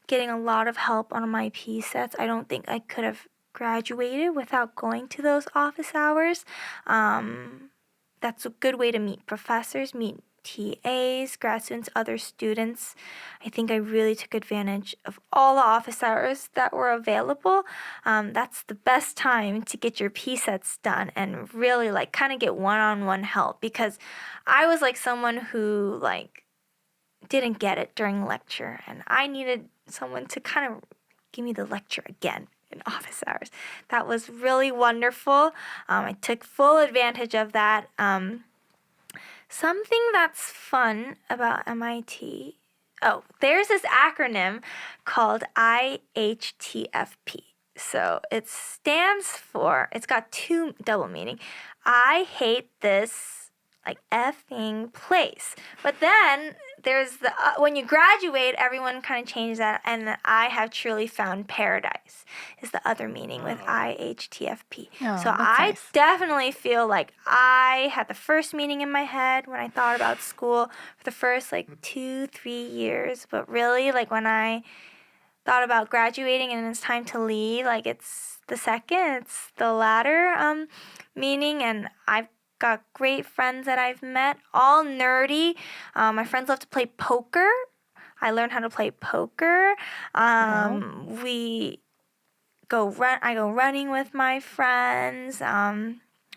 getting a lot of help on my P-sets. I don't think I could have graduated without going to those office hours. That's a good way to meet professors, meet TAs, grad students, other students. I think I really took advantage of all the office hours that were available. That's the best time to get your P-sets done and really like kind of get one-on-one help, because I was like someone who like didn't get it during lecture, and I needed someone to kind of give me the lecture again in office hours. That was really wonderful. I took full advantage of that. Something that's fun about MIT, there's this acronym called IHTFP. So it stands for, it's got two double meaning. I hate this like effing place. But then there's the when you graduate, everyone kind of changes that, and I have truly found paradise is the other meaning with IHTFP. So I definitely feel like I had the first meaning in my head when I thought about school for the first like 2-3 years, but really like when I thought about graduating and it's time to leave, like it's the latter meaning, and I've got great friends that I've met, all nerdy. My friends love to play poker. I learned how to play poker. I go running with my friends.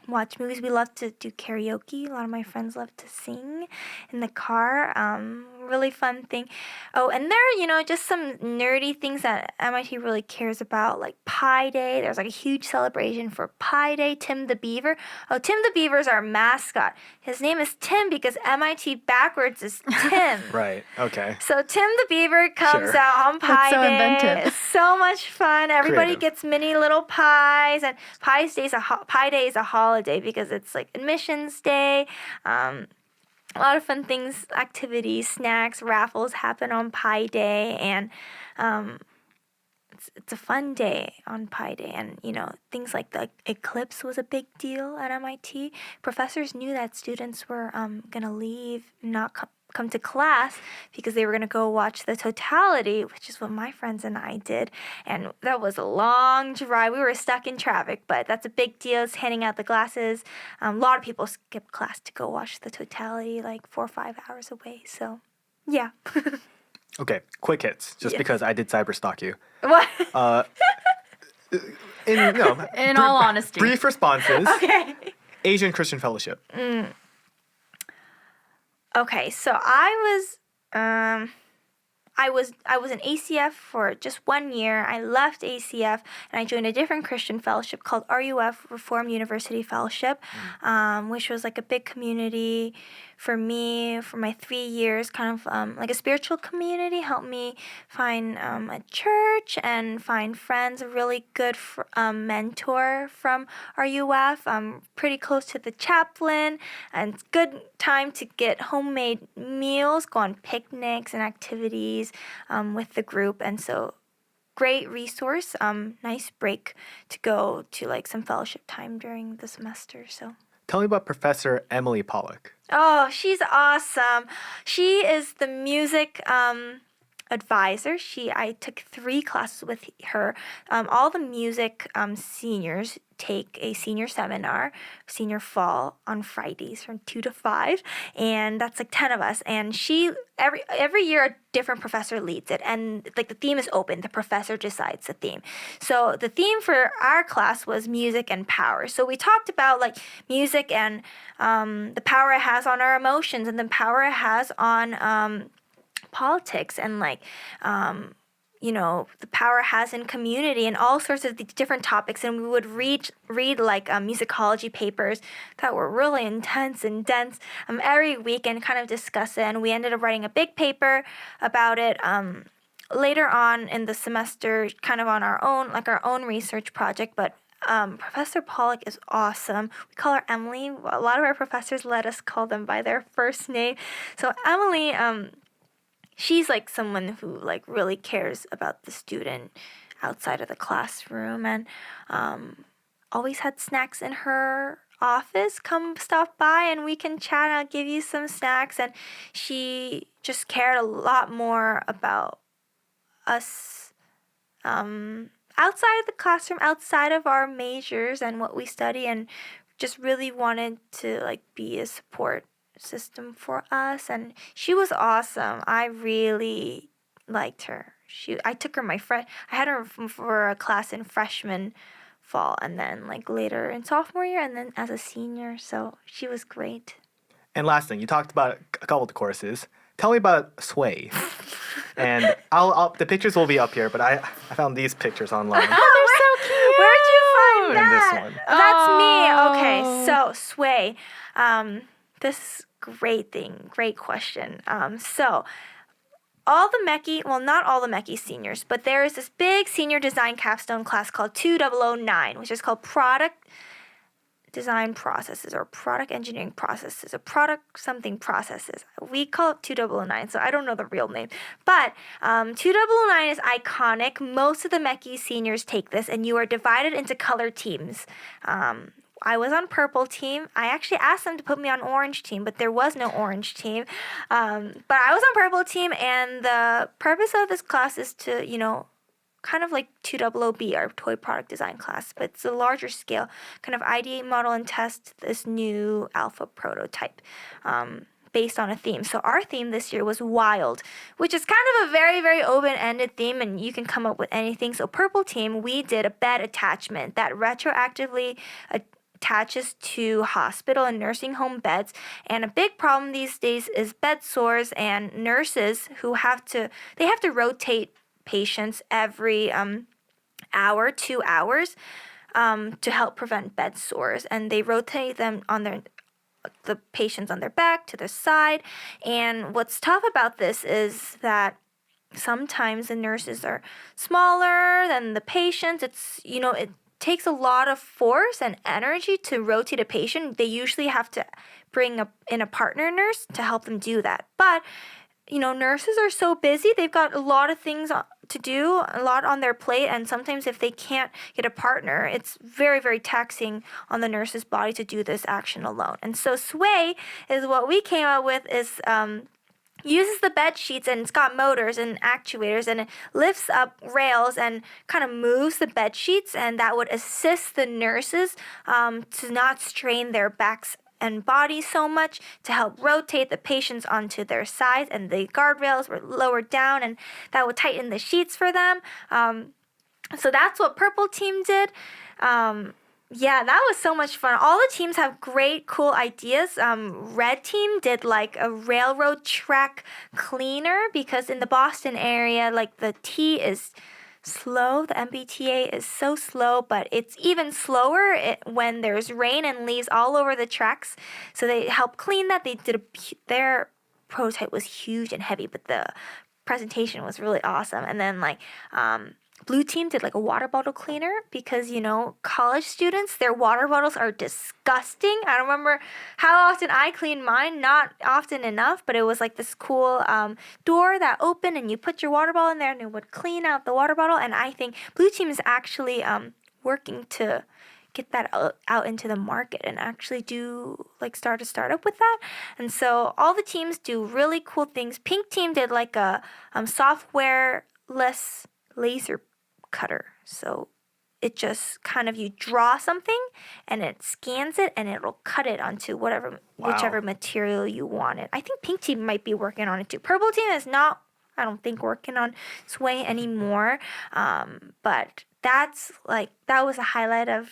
Watch movies. We love to do karaoke. A lot of my friends love to sing in the car. really fun thing. Oh, and there are, just some nerdy things that MIT really cares about, like Pi Day. There's like a huge celebration for Pi Day. Tim the Beaver. Oh, Tim the Beaver is our mascot. His name is Tim because MIT backwards is Tim. Right. Okay. So Tim the Beaver comes Sure. out on Pi so Day. inventive. It's so much fun. Everybody Creative. gets mini little pies, and Pi Day is a holiday because it's like admissions day. A lot of fun things, activities, snacks, raffles happen on Pi Day, and it's a fun day on Pi Day. And things like the eclipse was a big deal at MIT. Professors knew that students were gonna leave, not come to class because they were gonna go watch the totality, which is what my friends and I did. And that was a long drive. We were stuck in traffic, but that's a big deal. It's handing out the glasses. A lot of people skip class to go watch the totality, like 4 or 5 hours away. So, yeah. Okay. Quick hits, just Yes. because I did cyber stalk you. What? In all honesty. Brief responses. Okay. Asian Christian Fellowship. Okay, so I was in ACF for just 1 year. I left ACF and I joined a different Christian fellowship called RUF, Reformed University Fellowship, which was like a big community for me for my 3 years, kind of like a spiritual community. Helped me find a church and find friends. A really good mentor from RUF. Pretty close to the chaplain, and it's good time to get homemade meals, go on picnics and activities with the group. And so great resource, nice break to go to like some fellowship time during the semester. So Tell me about Professor Emily Pollock. oh, she's awesome. She is the music advisor. I took 3 classes with her. All the music seniors take a senior seminar, senior fall on Fridays from 2 to 5, and that's like 10 of us. And she every year a different professor leads it, and like the theme is open. The professor decides the theme. So the theme for our class was music and power. So we talked about like music and the power it has on our emotions and the power it has on politics and like the power it has in community and all sorts of the different topics. And we would read like musicology papers that were really intense and dense every week and kind of discuss it. And we ended up writing a big paper about it later on in the semester, kind of on our own research project. But Professor Pollock is awesome. We call her Emily. A lot of our professors let us call them by their first name. So Emily, she's like someone who like really cares about the student outside of the classroom, and always had snacks in her office. Come stop by and we can chat. I'll give you some snacks. And she just cared a lot more about us outside of the classroom, outside of our majors and what we study, and just really wanted to like be a support system for us. And she was awesome. I really liked her. I took her I had her for a class in freshman fall, and then like later in sophomore year, and then as a senior. So she was great. And last thing, you talked about a couple of the courses. Tell me about Sway. And the pictures will be up here, but I found these pictures online. Oh, they're so cute. Where'd you find And this that? one. That's me. Oh. Okay, so Sway. This is great question. So all the Mechie, well, not all the Mechie seniors, but there is this big senior design capstone class called 2009, which is called Product Design Processes or Product Engineering Processes or Product Something Processes. We call it 2009, so I don't know the real name. But 2009 is iconic. Most of the Mechie seniors take this, and you are divided into color teams. I was on purple team. I actually asked them to put me on orange team, but there was no orange team. But I was on purple team, and the purpose of this class is to, kind of like 2000B, our toy product design class, but it's a larger scale, kind of ideate, model, and test this new alpha prototype based on a theme. So our theme this year was wild, which is kind of a very, very open-ended theme, and you can come up with anything. So purple team, we did a bed attachment that retroactively attaches to hospital and nursing home beds. And a big problem these days is bed sores, and nurses who have to rotate patients every hour, 2 hours, to help prevent bed sores. And they rotate them on the patients on their back to their side. And what's tough about this is that sometimes the nurses are smaller than the patients. It takes a lot of force and energy to rotate a patient. They usually have to bring in a partner nurse to help them do that. But nurses are so busy. They've got a lot of things to do, a lot on their plate, and sometimes if they can't get a partner, it's very, very taxing on the nurse's body to do this action alone. And so Sway is what we came up with is uses the bed sheets, and it's got motors and actuators, and it lifts up rails and kind of moves the bed sheets, and that would assist the nurses to not strain their backs and bodies so much, to help rotate the patients onto their sides, and the guardrails were lowered down, and that would tighten the sheets for them. So that's what Purple Team did. Yeah, that was so much fun. All the teams have great, cool ideas. Red Team did like a railroad track cleaner, because in the Boston area, like the T is slow. The MBTA is so slow, but it's even slower when there's rain and leaves all over the tracks. So they helped clean that. Their prototype was huge and heavy, but the presentation was really awesome. And then Blue Team did like a water bottle cleaner, because college students, their water bottles are disgusting. I don't remember how often I cleaned mine, not often enough, but it was like this cool door that opened, and you put your water bottle in there and it would clean out the water bottle. And I think Blue Team is actually working to get that out into the market and actually do start a startup with that. And so all the teams do really cool things. Pink Team did like a software-less laser cutter. So it just kind of, you draw something and it scans it and it'll cut it onto whichever material you want it. I think Pink Team might be working on it too. Purple Team is not, I don't think, working on Sway anymore. But that was a highlight of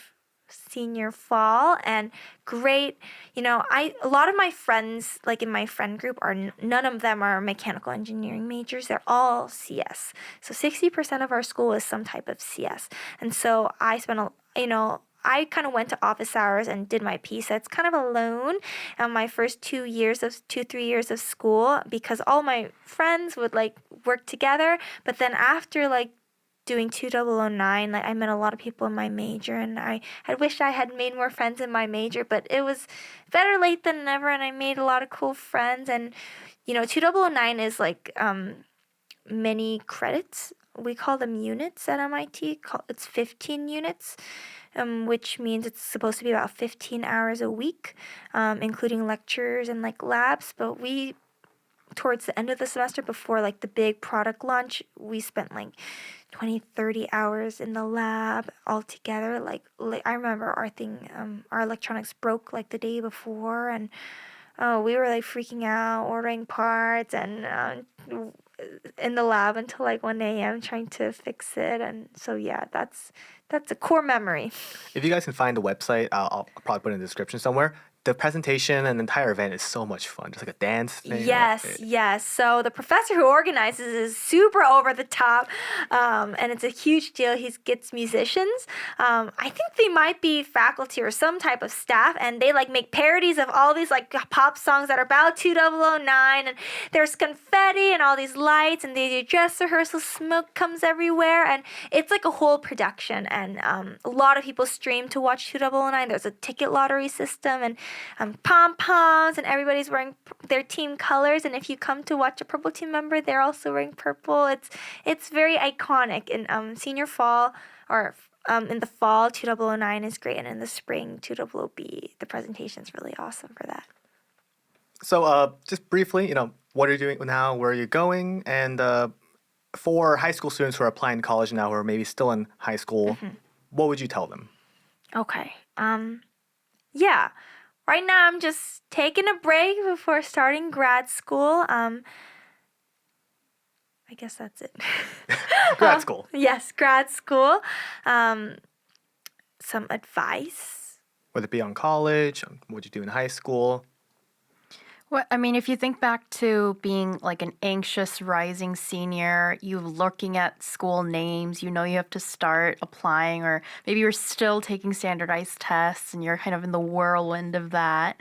senior fall, and great. A lot of my friends, like in my friend group, none of them are mechanical engineering majors. They're all CS. So 60% of our school is some type of CS. And so I spent I kind of went to office hours and did my PSETs kind of alone in my first 3 years of school, because all my friends would work together. But then after doing 2009, I met a lot of people in my major, and I wished I had made more friends in my major, but it was better late than never, and I made a lot of cool friends. And 2009 is many credits. We call them units at MIT. It's 15 units, which means it's supposed to be about 15 hours a week, including lectures and labs. But towards the end of the semester, before the big product launch, we spent 20, 30 hours in the lab all together. I remember our electronics broke the day before, and we were freaking out, ordering parts, and in the lab until 1 a.m. trying to fix it. And so yeah, that's a core memory. If you guys can find the website, I'll probably put it in the description somewhere. The presentation and the entire event is so much fun. Just like a dance thing. Yes. So the professor who organizes is super over the top, and it's a huge deal. He gets musicians. I think they might be faculty or some type of staff, and they make parodies of all these pop songs that are about 2009, and there's confetti and all these lights, and they do dress rehearsals. Smoke comes everywhere, and it's a whole production. And a lot of people stream to watch 2009. There's a ticket lottery system, and pom-poms, and everybody's wearing their team colors. And if you come to watch a Purple Team member, they're also wearing purple. It's very iconic. In senior fall, or in the fall, 2009 is great, and in the spring, 2000B, the presentation's really awesome for that. So just briefly, what are you doing now? Where are you going? And for high school students who are applying to college now, who are maybe still in high school, what would you tell them? Okay. Yeah. Right now, I'm just taking a break before starting grad school. I guess that's it. Grad school. Yes, grad school. Some advice. Whether it be on college, what you do in high school. Well, I mean, if you think back to being like an anxious rising senior, you looking at school names, you know you have to start applying, or maybe you're still taking standardized tests and you're kind of in the whirlwind of that.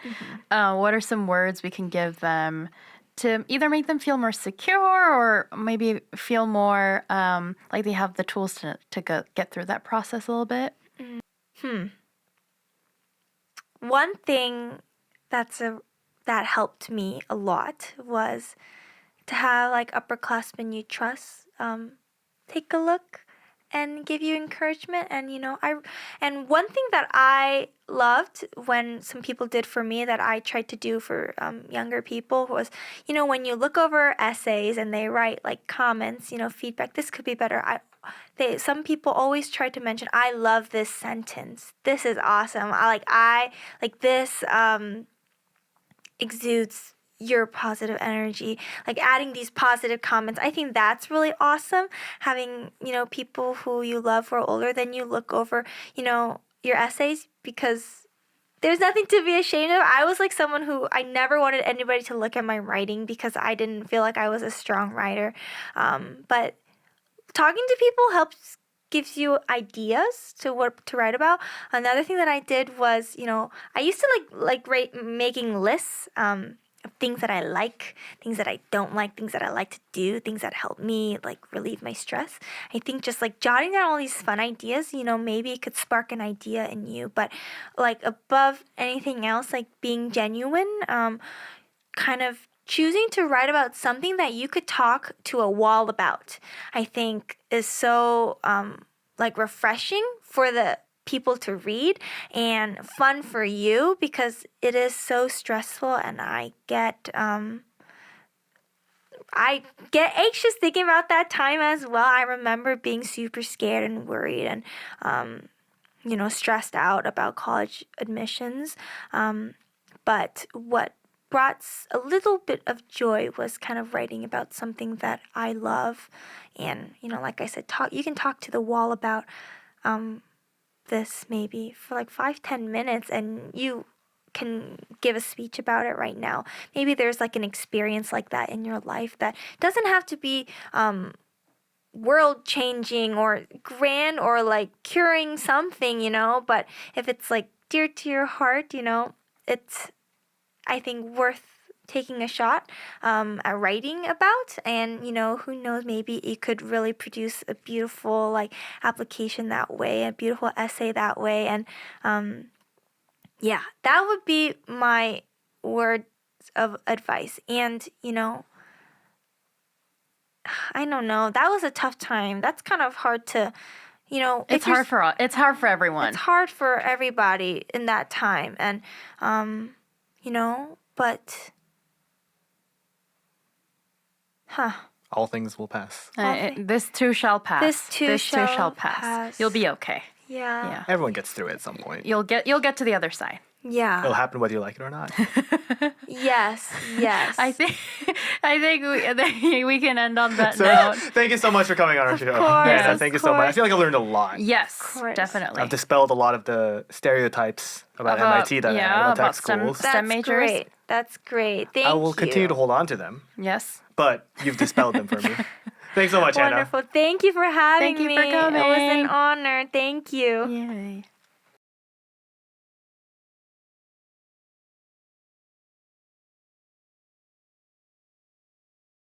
What are some words we can give them to either make them feel more secure or maybe feel more like they have the tools to get through that process a little bit? One thing that helped me a lot was to have like upperclassmen you trust take a look and give you encouragement. And and one thing that I loved when some people did for me that I tried to do for younger people was, when you look over essays and they write like comments, feedback, this could be better. Some people always try to mention, I love this sentence, this is awesome, I like this exudes your positive energy, like adding these positive comments. I think that's really awesome, having people who you love who are older than you look over your essays, because there's nothing to be ashamed of. I was like someone who I never wanted anybody to look at my writing because I didn't feel like I was a strong writer, but talking to people gives you ideas to what to write about. Another thing that I did was, I used to like making lists of things that I like, things that I don't like, things that I like to do, things that help me like relieve my stress. I think just like jotting down all these fun ideas, maybe it could spark an idea in you. But like above anything else, like being genuine, kind of choosing to write about something that you could talk to a wall about, I think is so like refreshing for the people to read and fun for you, because it is so stressful, and I get anxious thinking about that time as well. I remember being super scared and worried and stressed out about college admissions, but what brought a little bit of joy was kind of writing about something that I love. And like I said, you can talk to the wall about this maybe for like 5-10 minutes, and you can give a speech about it right now. Maybe there's like an experience like that in your life that doesn't have to be world changing or grand or like curing something, but if it's like dear to your heart, it's, I think, worth taking a shot at writing about. And who knows, maybe it could really produce a beautiful like application that way, a beautiful essay that way. And that would be my words of advice. And I don't know, that was a tough time. That's kind of hard to It's hard for everyone. It's hard for everybody in that time. And but All things will pass. This too shall pass. This too shall pass. pass. You'll be okay. Yeah. Everyone gets through it at some point. You'll get to the other side. Yeah. It'll happen whether you like it or not. Yes. I think we can end on that So, note. thank you so much for coming on our show. course, Yeah, of thank you so much. I course. feel like I learned a lot. Yes, course. definitely. I've dispelled a lot of the stereotypes about MIT that I don't about tech schools. STEM That's majors. great. That's great. Thank you. I will continue to hold on to them, Yes. but you've dispelled them for me. Thanks so much, Hana. Wonderful. Thank you for having Thank you me. for It was coming. an honor. Thank you. Yay.